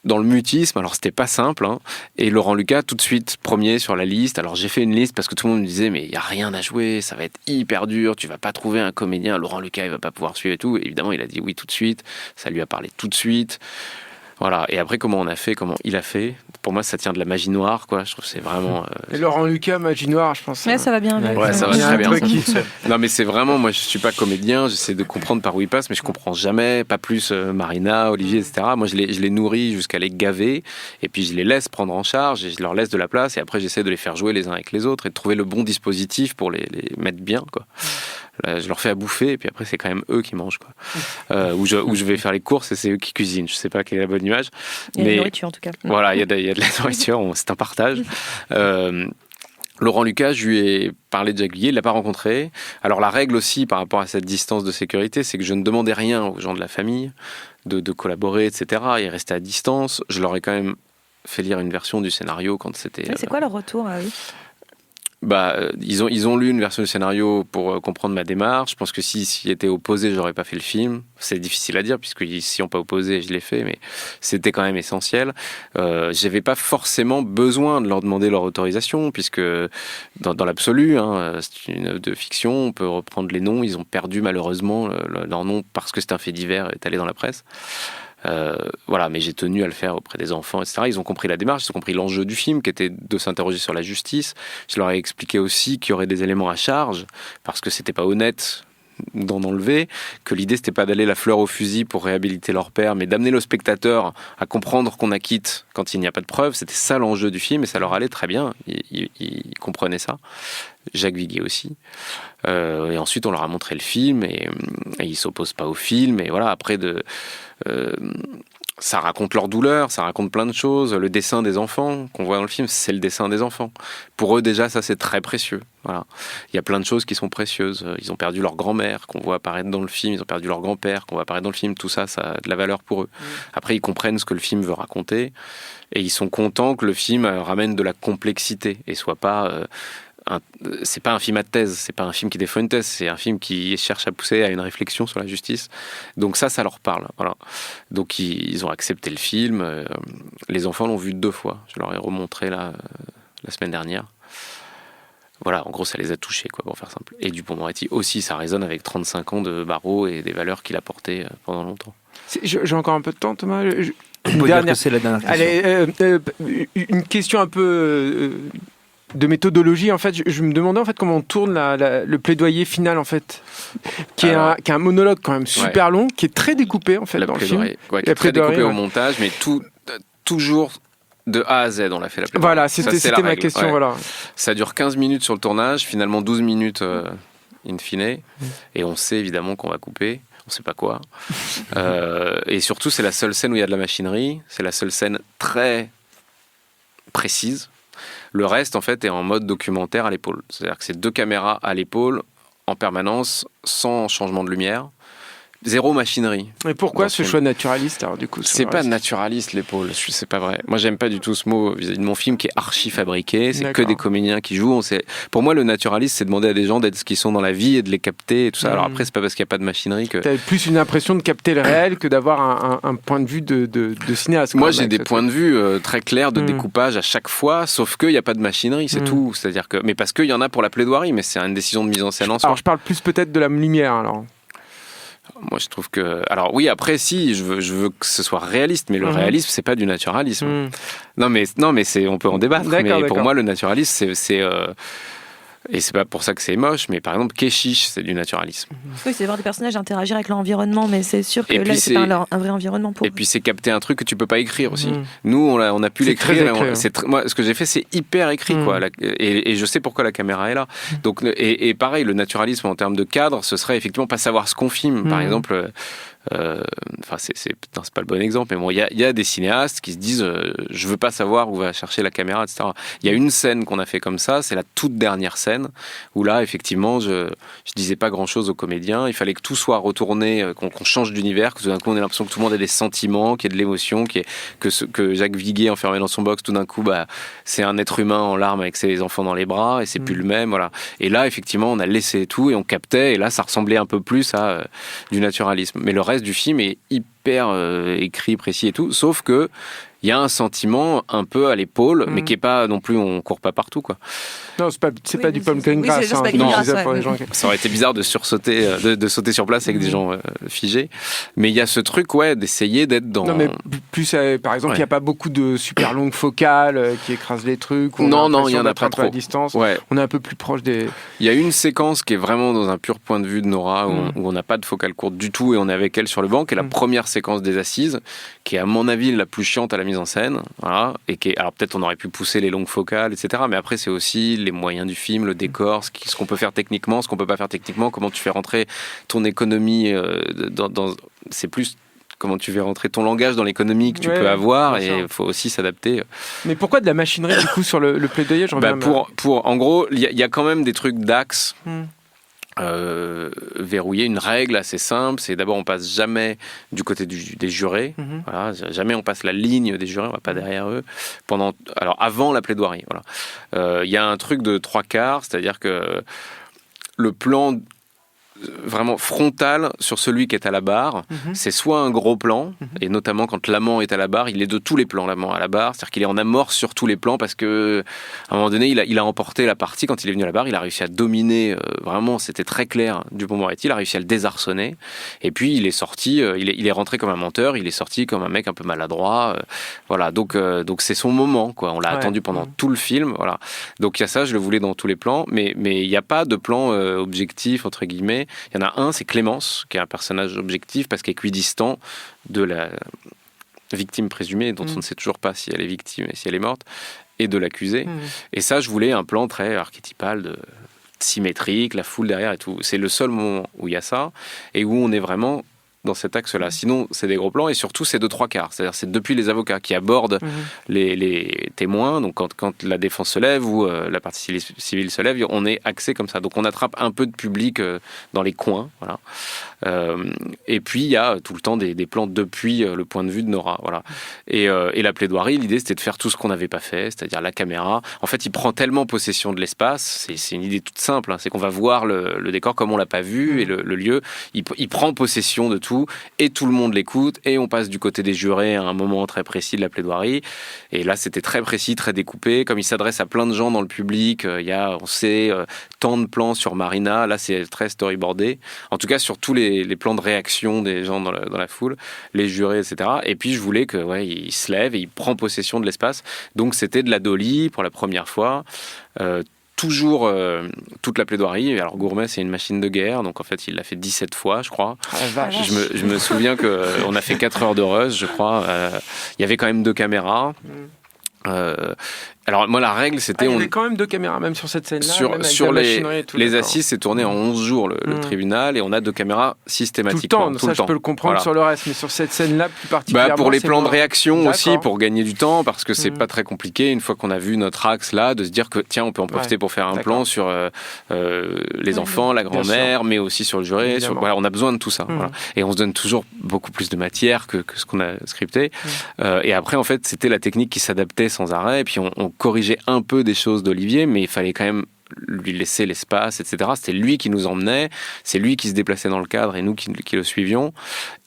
Dans le mutisme, alors c'était pas simple, hein, et Laurent Lucas tout de suite premier sur la liste. Alors j'ai fait une liste parce que tout le monde me disait mais il y a rien à jouer, ça va être hyper dur, tu vas pas trouver un comédien, Laurent Lucas il va pas pouvoir suivre et tout. Et évidemment il a dit oui tout de suite, ça lui a parlé tout de suite. Voilà. Et après, comment on a fait, comment il a fait, pour moi, ça tient de la magie noire, quoi. Je trouve que c'est vraiment. Et Laurent Lucas, magie noire, je pense. Ouais, ça va bien. Ouais, ça va très bien. Non, mais c'est vraiment, moi, je suis pas comédien, j'essaie de comprendre par où il passe, mais je comprends jamais, pas plus Marina, Olivier, etc. Moi, je les nourris jusqu'à les gaver, et puis je les laisse prendre en charge, et je leur laisse de la place, et après, j'essaie de les faire jouer les uns avec les autres, et de trouver le bon dispositif pour les mettre bien, quoi. Là, je leur fais à bouffer et puis après c'est quand même eux qui mangent quoi. Où je vais faire les courses et c'est eux qui cuisinent. Je sais pas quelle est la bonne image. Il y a de la nourriture en tout cas. Voilà, il y a de la nourriture, c'est un partage. Laurent Lucas, je lui ai parlé de Jacques Viguier, il ne l'a pas rencontré. Alors la règle aussi par rapport à cette distance de sécurité, c'est que je ne demandais rien aux gens de la famille de collaborer, etc. Ils restaient à distance. Je leur ai quand même fait lire une version du scénario quand c'était... C'est quoi leur retour à eux ? Ils ont lu une version du scénario pour comprendre ma démarche. Je pense que s'ils étaient opposés, j'aurais pas fait le film. C'est difficile à dire puisque s'ils n'ont pas opposé, je l'ai fait, mais c'était quand même essentiel. J'avais pas forcément besoin de leur demander leur autorisation puisque dans l'absolu, hein, c'est une œuvre de fiction. On peut reprendre les noms. Ils ont perdu malheureusement leur nom parce que c'est un fait divers est allé dans la presse. Voilà, mais j'ai tenu à le faire auprès des enfants, etc. Ils ont compris la démarche, ils ont compris l'enjeu du film qui était de s'interroger sur la justice. Je leur ai expliqué aussi qu'il y aurait des éléments à charge parce que c'était pas honnête d'en enlever, que l'idée c'était pas d'aller la fleur au fusil pour réhabiliter leur père, mais d'amener le spectateur à comprendre qu'on acquitte quand il n'y a pas de preuves. C'était ça l'enjeu du film et ça leur allait très bien. Ils comprenaient ça. Jacques Viguier aussi. Et ensuite on leur a montré le film et ils s'opposent pas au film. Et voilà, après ça raconte leur douleur, ça raconte plein de choses. Le dessin des enfants qu'on voit dans le film, c'est le dessin des enfants. Pour eux, déjà, ça, c'est très précieux. Voilà. Il y a plein de choses qui sont précieuses. Ils ont perdu leur grand-mère, qu'on voit apparaître dans le film. Ils ont perdu leur grand-père, qu'on voit apparaître dans le film. Tout ça, ça a de la valeur pour eux. Après, ils comprennent ce que le film veut raconter. Et ils sont contents que le film ramène de la complexité et soit pas... c'est pas un film à thèse, c'est pas un film qui défend une thèse, c'est un film qui cherche à pousser à une réflexion sur la justice. Donc ça leur parle. Voilà. Donc ils ont accepté le film. Les enfants l'ont vu 2 fois. Je leur ai remontré la semaine dernière. Voilà, en gros, ça les a touchés, quoi, pour faire simple. Et Dupond-Moretti aussi, ça résonne avec 35 ans de barreau et des valeurs qu'il a portées pendant longtemps. J'ai encore un peu de temps, Thomas. Une dernière. C'est la dernière question. Allez, une question un peu de méthodologie. En fait, je me demandais en fait comment on tourne le plaidoyer final, en fait, qui est un monologue quand même super long, qui est très découpé en fait dans le film. Ouais, qui est très découpé au montage, mais toujours de A à Z, on l'a fait la plaidoyer. Voilà, c'était ma question. Ouais. Voilà. Ça dure 15 minutes sur le tournage, finalement 12 minutes in fine, et on sait évidemment qu'on va couper. On sait pas quoi. Et surtout, c'est la seule scène où il y a de la machinerie. C'est la seule scène très précise. Le reste, en fait, est en mode documentaire à l'épaule. C'est-à-dire que c'est 2 caméras à l'épaule en permanence, sans changement de lumière. 0 machinerie. Et pourquoi ce choix naturaliste alors, du coup? C'est pas naturaliste l'épaule, c'est pas vrai. Moi j'aime pas du tout ce mot vis-à-vis de mon film qui est archi fabriqué, c'est que des comédiens qui jouent. Pour moi le naturaliste c'est demander à des gens d'être ce qu'ils sont dans la vie et de les capter et tout ça. Alors après c'est pas parce qu'il n'y a pas de machinerie que... T'as plus une impression de capter le réel que d'avoir un point de vue de cinéaste. Moi j'ai des points de vue très clairs de découpage à chaque fois, sauf qu'il n'y a pas de machinerie, c'est tout. C'est-à-dire que... Mais parce qu'il y en a pour la plaidoirie, mais c'est une décision de mise en scène en soi. Alors je parle plus peut-être de la lumière alors. Moi, je trouve que... Alors oui, après, si, je veux que ce soit réaliste, mais le réalisme, c'est pas du naturalisme. Non, mais on peut en débattre, mais pour moi, le naturalisme, c'est et c'est pas pour ça que c'est moche, mais par exemple, Keshish, c'est du naturalisme. Oui, c'est voir des personnages interagir avec leur environnement, mais c'est sûr que là, c'est pas un vrai environnement pour eux. Et puis, c'est capter un truc que tu peux pas écrire aussi. Nous, on a pu l'écrire. Moi, ce que j'ai fait, c'est hyper écrit, quoi. Et je sais pourquoi la caméra est là. Donc, et pareil, le naturalisme en termes de cadre, ce serait effectivement pas savoir ce qu'on filme. Par exemple... c'est pas le bon exemple, mais bon, il y a des cinéastes qui se disent je veux pas savoir où va chercher la caméra, etc. Il y a une scène qu'on a fait comme ça, c'est la toute dernière scène où là effectivement je disais pas grand chose aux comédiens, il fallait que tout soit retourné, qu'on change d'univers, que tout d'un coup on ait l'impression que tout le monde ait des sentiments, qu'il y ait de l'émotion, que Jacques Viguier enfermé dans son box tout d'un coup c'est un être humain en larmes avec ses enfants dans les bras et c'est plus le même, voilà. Et là effectivement on a laissé tout et on captait et là ça ressemblait un peu plus à du naturalisme, mais le reste du film est hyper écrit, précis et tout, sauf que il y a un sentiment un peu à l'épaule, mais qui est pas non plus, on court pas partout, quoi. Non, c'est pas du pumpkin grass. Ça aurait été bizarre de sursauter, de sauter sur place avec des gens figés. Mais il y a ce truc, d'essayer d'être dans. Non, mais plus, par exemple, il n'y a pas beaucoup de super longues focales qui écrasent les trucs. Non, il y en a pas trop. À distance. On est un peu plus proche des. Il y a une séquence qui est vraiment dans un pur point de vue de Nora, où on n'a pas de focale courte du tout, et on est avec elle sur le banc, qui est la première séquence des assises, qui est à mon avis la plus chiante à la mise en scène, voilà, et alors peut-être on aurait pu pousser les longues focales, etc. Mais après c'est aussi les moyens du film, le décor, ce qu'on peut faire techniquement, ce qu'on peut pas faire techniquement, comment tu fais rentrer ton économie c'est plus comment tu fais rentrer ton langage dans l'économie que tu peux avoir, et il faut aussi s'adapter. Mais pourquoi de la machinerie du coup sur le plaidoyer? En gros, il y a quand même des trucs d'axe. Verrouiller une règle assez simple, c'est d'abord on passe jamais du côté des jurés, voilà, jamais on passe la ligne des jurés, on va pas derrière eux avant la plaidoirie, voilà. Y a un truc de 3/4, c'est-à-dire que le plan vraiment frontal sur celui qui est à la barre, c'est soit un gros plan, et notamment quand l'amant est à la barre, il est de tous les plans, l'amant à la barre, c'est-à-dire qu'il est en amorce sur tous les plans, parce que à un moment donné il a emporté la partie. Quand il est venu à la barre, il a réussi à dominer, vraiment c'était très clair, Dupond-Moretti, il a réussi à le désarçonner, et puis il est sorti, il est rentré comme un menteur, il est sorti comme un mec un peu maladroit, voilà, donc c'est son moment, quoi. On l'a attendu pendant tout le film, voilà. Donc il y a ça, je le voulais dans tous les plans, mais il n'y a pas de plan objectif entre guillemets. Il y en a un, c'est Clémence, qui est un personnage objectif parce qu'équidistant de la victime présumée, dont on ne sait toujours pas si elle est victime et si elle est morte, et de l'accusé. Et ça, je voulais un plan très archétypal, symétrique, la foule derrière et tout. C'est le seul moment où il y a ça, et où on est vraiment dans cet axe-là. Sinon, c'est des gros plans et surtout, c'est 2/3. C'est-à-dire, c'est depuis les avocats qui abordent les témoins. Donc, quand la défense se lève ou la partie civile se lève, on est axé comme ça. Donc, on attrape un peu de public dans les coins. Voilà. Et puis, il y a tout le temps des plans depuis le point de vue de Nora. Voilà. Et la plaidoirie, l'idée, c'était de faire tout ce qu'on n'avait pas fait, c'est-à-dire la caméra. En fait, il prend tellement possession de l'espace. C'est une idée toute simple. C'est qu'on va voir le décor comme on l'a pas vu et le lieu. Il prend possession de tout et tout le monde l'écoute et on passe du côté des jurés à un moment très précis de la plaidoirie. Et là, c'était très précis, très découpé. Comme il s'adresse à plein de gens dans le public, il y a, on sait, tant de plans sur Marina. Là, c'est très storyboardé. En tout cas, sur tous les plans de réaction des gens dans la foule, les jurés, etc. Et puis, je voulais il se lève et il prend possession de l'espace. Donc, c'était de la dolly pour la première fois. Toujours toute la plaidoirie. Alors Gourmet, c'est une machine de guerre, donc en fait, il l'a fait 17 fois, je crois. Je me souviens qu'on a fait 4 heures de rush, je crois. Il y avait quand même 2 caméras. Alors moi, la règle, c'était... il y avait quand même 2 caméras, même sur cette scène-là. Sur les assises, c'est tourné en 11 jours, le tribunal, et on a 2 caméras systématiquement. Tout le temps, je peux le comprendre sur le reste, mais sur cette scène-là, plus particulièrement... Pour les plans de réaction aussi, pour gagner du temps, parce que c'est pas très compliqué, une fois qu'on a vu notre axe là, de se dire que, tiens, on peut en profiter pour faire un plan sur les enfants, la grand-mère, mais aussi sur le juré. On a besoin de tout ça. Voilà. Et on se donne toujours beaucoup plus de matière que ce qu'on a scripté. Et après, en fait, c'était la technique qui s'adaptait sans arrêt, et puis on corrigeait un peu des choses d'Olivier, mais il fallait quand même lui laisser l'espace, etc. C'était lui qui nous emmenait, c'est lui qui se déplaçait dans le cadre et nous qui le suivions.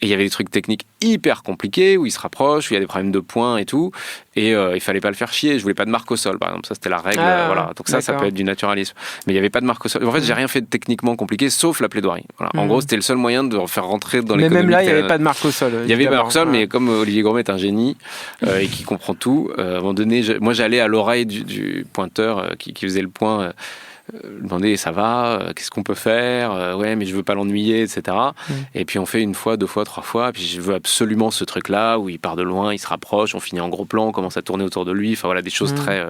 Et il y avait des trucs techniques hyper compliqués où il se rapproche, où il y a des problèmes de points et tout. Et il fallait pas le faire chier. Je voulais pas de marque au sol, par exemple. Ça, c'était la règle. Voilà. Donc ça peut être du naturalisme. Mais il y avait pas de marque au sol. En fait, j'ai rien fait de techniquement compliqué, sauf la plaidoirie. Voilà. En gros, c'était le seul moyen de faire rentrer dans l'économie. Mais même là, il n'y avait pas de marque au sol. Il y avait pas de marque au sol, mais comme Olivier Gourmet est un génie et qui comprend tout, à un moment donné, moi, j'allais à l'oreille du pointeur qui faisait le point. Demander ça va, qu'est-ce qu'on peut faire, ouais mais je veux pas l'ennuyer, etc. Et puis on fait 1 fois, 2 fois, 3 fois, et puis je veux absolument ce truc là où il part de loin, il se rapproche, on finit en gros plan, on commence à tourner autour de lui, enfin voilà, des choses très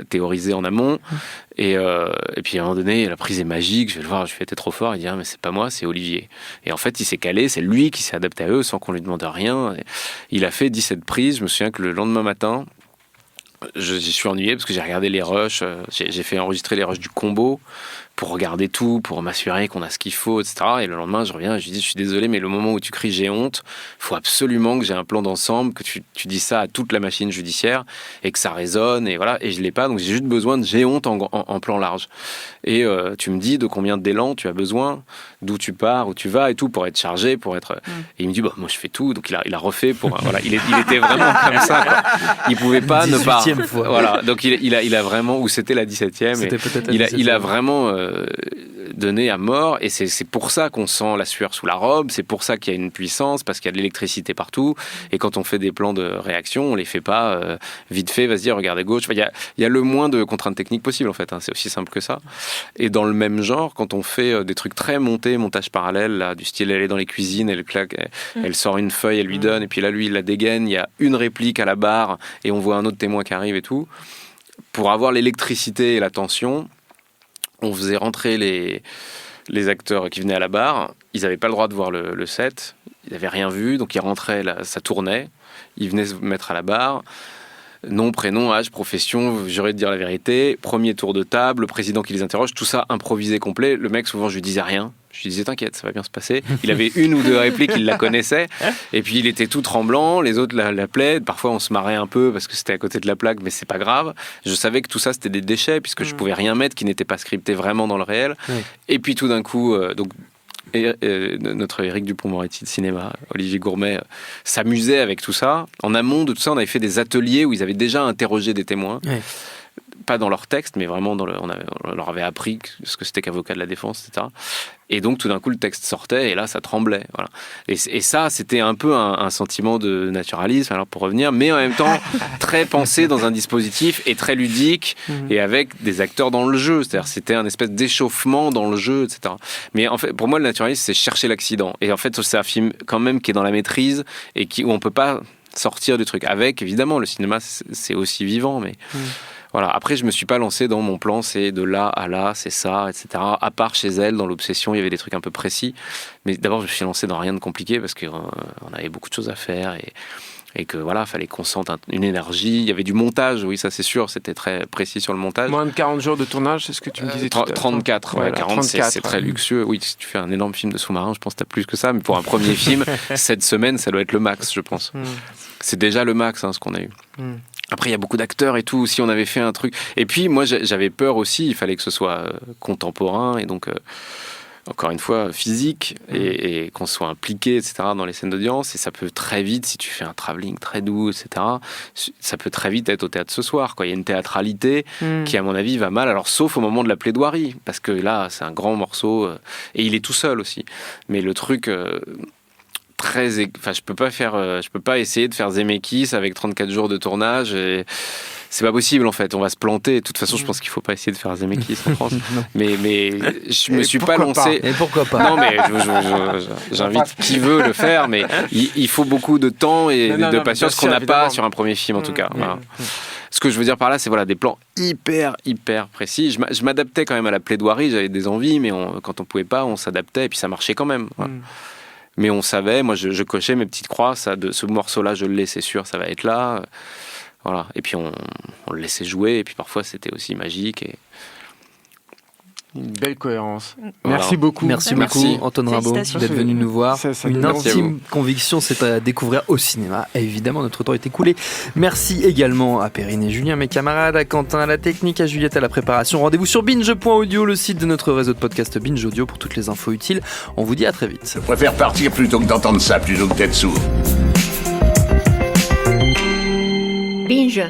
théorisées en amont. Et puis à un moment donné, la prise est magique, je vais le voir, je fais t'es trop fort, il dit mais c'est pas moi, c'est Olivier. Et en fait il s'est calé, c'est lui qui s'est adapté à eux sans qu'on lui demande rien. Et il a fait 17 prises. Je me souviens que le lendemain matin, j'y suis ennuyé parce que j'ai regardé les rushs, j'ai fait enregistrer les rushs du combo pour regarder tout, pour m'assurer qu'on a ce qu'il faut, etc. Et le lendemain, je reviens et je lui dis, je suis désolé, mais le moment où tu cries j'ai honte, il faut absolument que j'ai un plan d'ensemble, que tu dis ça à toute la machine judiciaire et que ça résonne, et voilà. Et je l'ai pas, donc j'ai juste besoin de j'ai honte en plan large. Et tu me dis de combien d'élan tu as besoin, d'où tu pars, où tu vas et tout, pour être chargé, pour être... Et il me dit, bah, moi je fais tout, donc il a refait pour... voilà, il était vraiment comme ça, quoi. Il pouvait pas ne pas... fois. Voilà, donc il a vraiment... Ou c'était la 17e. C'était peut-être il a vraiment... donné à mort, et c'est pour ça qu'on sent la sueur sous la robe, c'est pour ça qu'il y a une puissance, parce qu'il y a de l'électricité partout, et quand on fait des plans de réaction, on les fait pas vite fait, vas-y regarde à gauche, il y a le moins de contraintes techniques possible en fait, c'est aussi simple que ça. Et dans le même genre, quand on fait des trucs très montés, montage parallèle, là, du style elle est dans les cuisines, elle claque, elle sort une feuille, elle lui donne, et puis là lui il la dégaine, il y a une réplique à la barre, et on voit un autre témoin qui arrive et tout, pour avoir l'électricité et la tension, on faisait rentrer les acteurs qui venaient à la barre. Ils n'avaient pas le droit de voir le set. Ils n'avaient rien vu. Donc ils rentraient, là, ça tournait. Ils venaient se mettre à la barre. Nom, prénom, âge, profession, juré de dire la vérité. Premier tour de table, le président qui les interroge. Tout ça improvisé complet. Le mec, souvent, je lui disais rien. Je lui disais, t'inquiète, ça va bien se passer. Il avait 1 ou 2 répliques, il la connaissait. Et puis, il était tout tremblant. Les autres l'appelaient. Parfois, on se marrait un peu parce que c'était à côté de la plaque, mais c'est pas grave. Je savais que tout ça, c'était des déchets puisque je pouvais rien mettre qui n'était pas scripté vraiment dans le réel. Et puis, tout d'un coup, notre Éric Dupond-Moretti de cinéma, Olivier Gourmet, s'amusait avec tout ça. En amont de tout ça, on avait fait des ateliers où ils avaient déjà interrogé des témoins. Pas dans leur texte, mais vraiment on leur avait appris ce que c'était qu'avocat de la défense, etc. Et donc tout d'un coup le texte sortait et là ça tremblait. Voilà. Et ça c'était un peu un sentiment de naturalisme, alors pour revenir, mais en même temps très pensé dans un dispositif et très ludique et avec des acteurs dans le jeu. C'est-à-dire c'était un espèce d'échauffement dans le jeu, etc. Mais en fait pour moi le naturalisme c'est chercher l'accident. Et en fait c'est un film quand même qui est dans la maîtrise et où on peut pas sortir du truc. Avec évidemment le cinéma c'est aussi vivant, mais Voilà. Après, je me suis pas lancé dans mon plan, c'est de là à là, c'est ça, etc. À part chez elle, dans l'obsession, il y avait des trucs un peu précis. Mais d'abord, je me suis lancé dans rien de compliqué parce qu'on avait beaucoup de choses à faire et que voilà, fallait qu'on sente une énergie. Il y avait du montage, oui, ça c'est sûr, c'était très précis sur le montage. Moins de 40 jours de tournage, c'est ce que tu me disais tout à l'heure. 34, voilà, 40, 34, c'est très luxueux. Oui, si tu fais un énorme film de sous-marin, je pense que tu as plus que ça. Mais pour un premier film, 7 semaines, ça doit être le max, je pense. C'est déjà le max, ce qu'on a eu. Après, il y a beaucoup d'acteurs et tout. Si on avait fait un truc. Et puis, moi, j'avais peur aussi. Il fallait que ce soit contemporain et donc, encore une fois, physique et qu'on soit impliqué, etc., dans les scènes d'audience. Et ça peut très vite, si tu fais un travelling très doux, etc., ça peut très vite être au théâtre ce soir, quoi. Il y a une théâtralité qui, à mon avis, va mal. Alors, sauf au moment de la plaidoirie, parce que là, c'est un grand morceau et il est tout seul aussi. Mais le truc. Je peux pas essayer de faire Zemeckis avec 34 jours de tournage et c'est pas possible en fait, on va se planter. De toute façon, je pense qu'il faut pas essayer de faire Zemeckis en France. mais je me suis pas lancé. Et pourquoi pas? Non, mais j'invite qui veut le faire, mais il faut beaucoup de temps et de patience qu'on n'a pas sur un premier film en tout cas. Voilà. Ce que je veux dire par là, c'est des plans hyper précis. Je m'adaptais quand même à la plaidoirie, j'avais des envies, mais quand on pouvait pas, on s'adaptait et puis ça marchait quand même. Voilà. Mais on savait, moi je cochais mes petites croix, ce morceau-là je le l'ai, c'est sûr, ça va être là. Voilà. Et puis on le laissait jouer, et puis parfois c'était aussi magique. Une belle cohérence. Voilà. Merci beaucoup. Merci beaucoup, Antoine Rimbaud, d'être venu nous voir. Une intime conviction, c'est à découvrir au cinéma. Et évidemment, notre temps est écoulé. Merci également à Perrine et Julien, mes camarades, à Quentin à la technique, à Juliette à la préparation. Rendez-vous sur binge.audio, le site de notre réseau de podcast Binge Audio, pour toutes les infos utiles. On vous dit à très vite. Je préfère partir plutôt que d'entendre ça, plutôt que d'être sourd. Binge.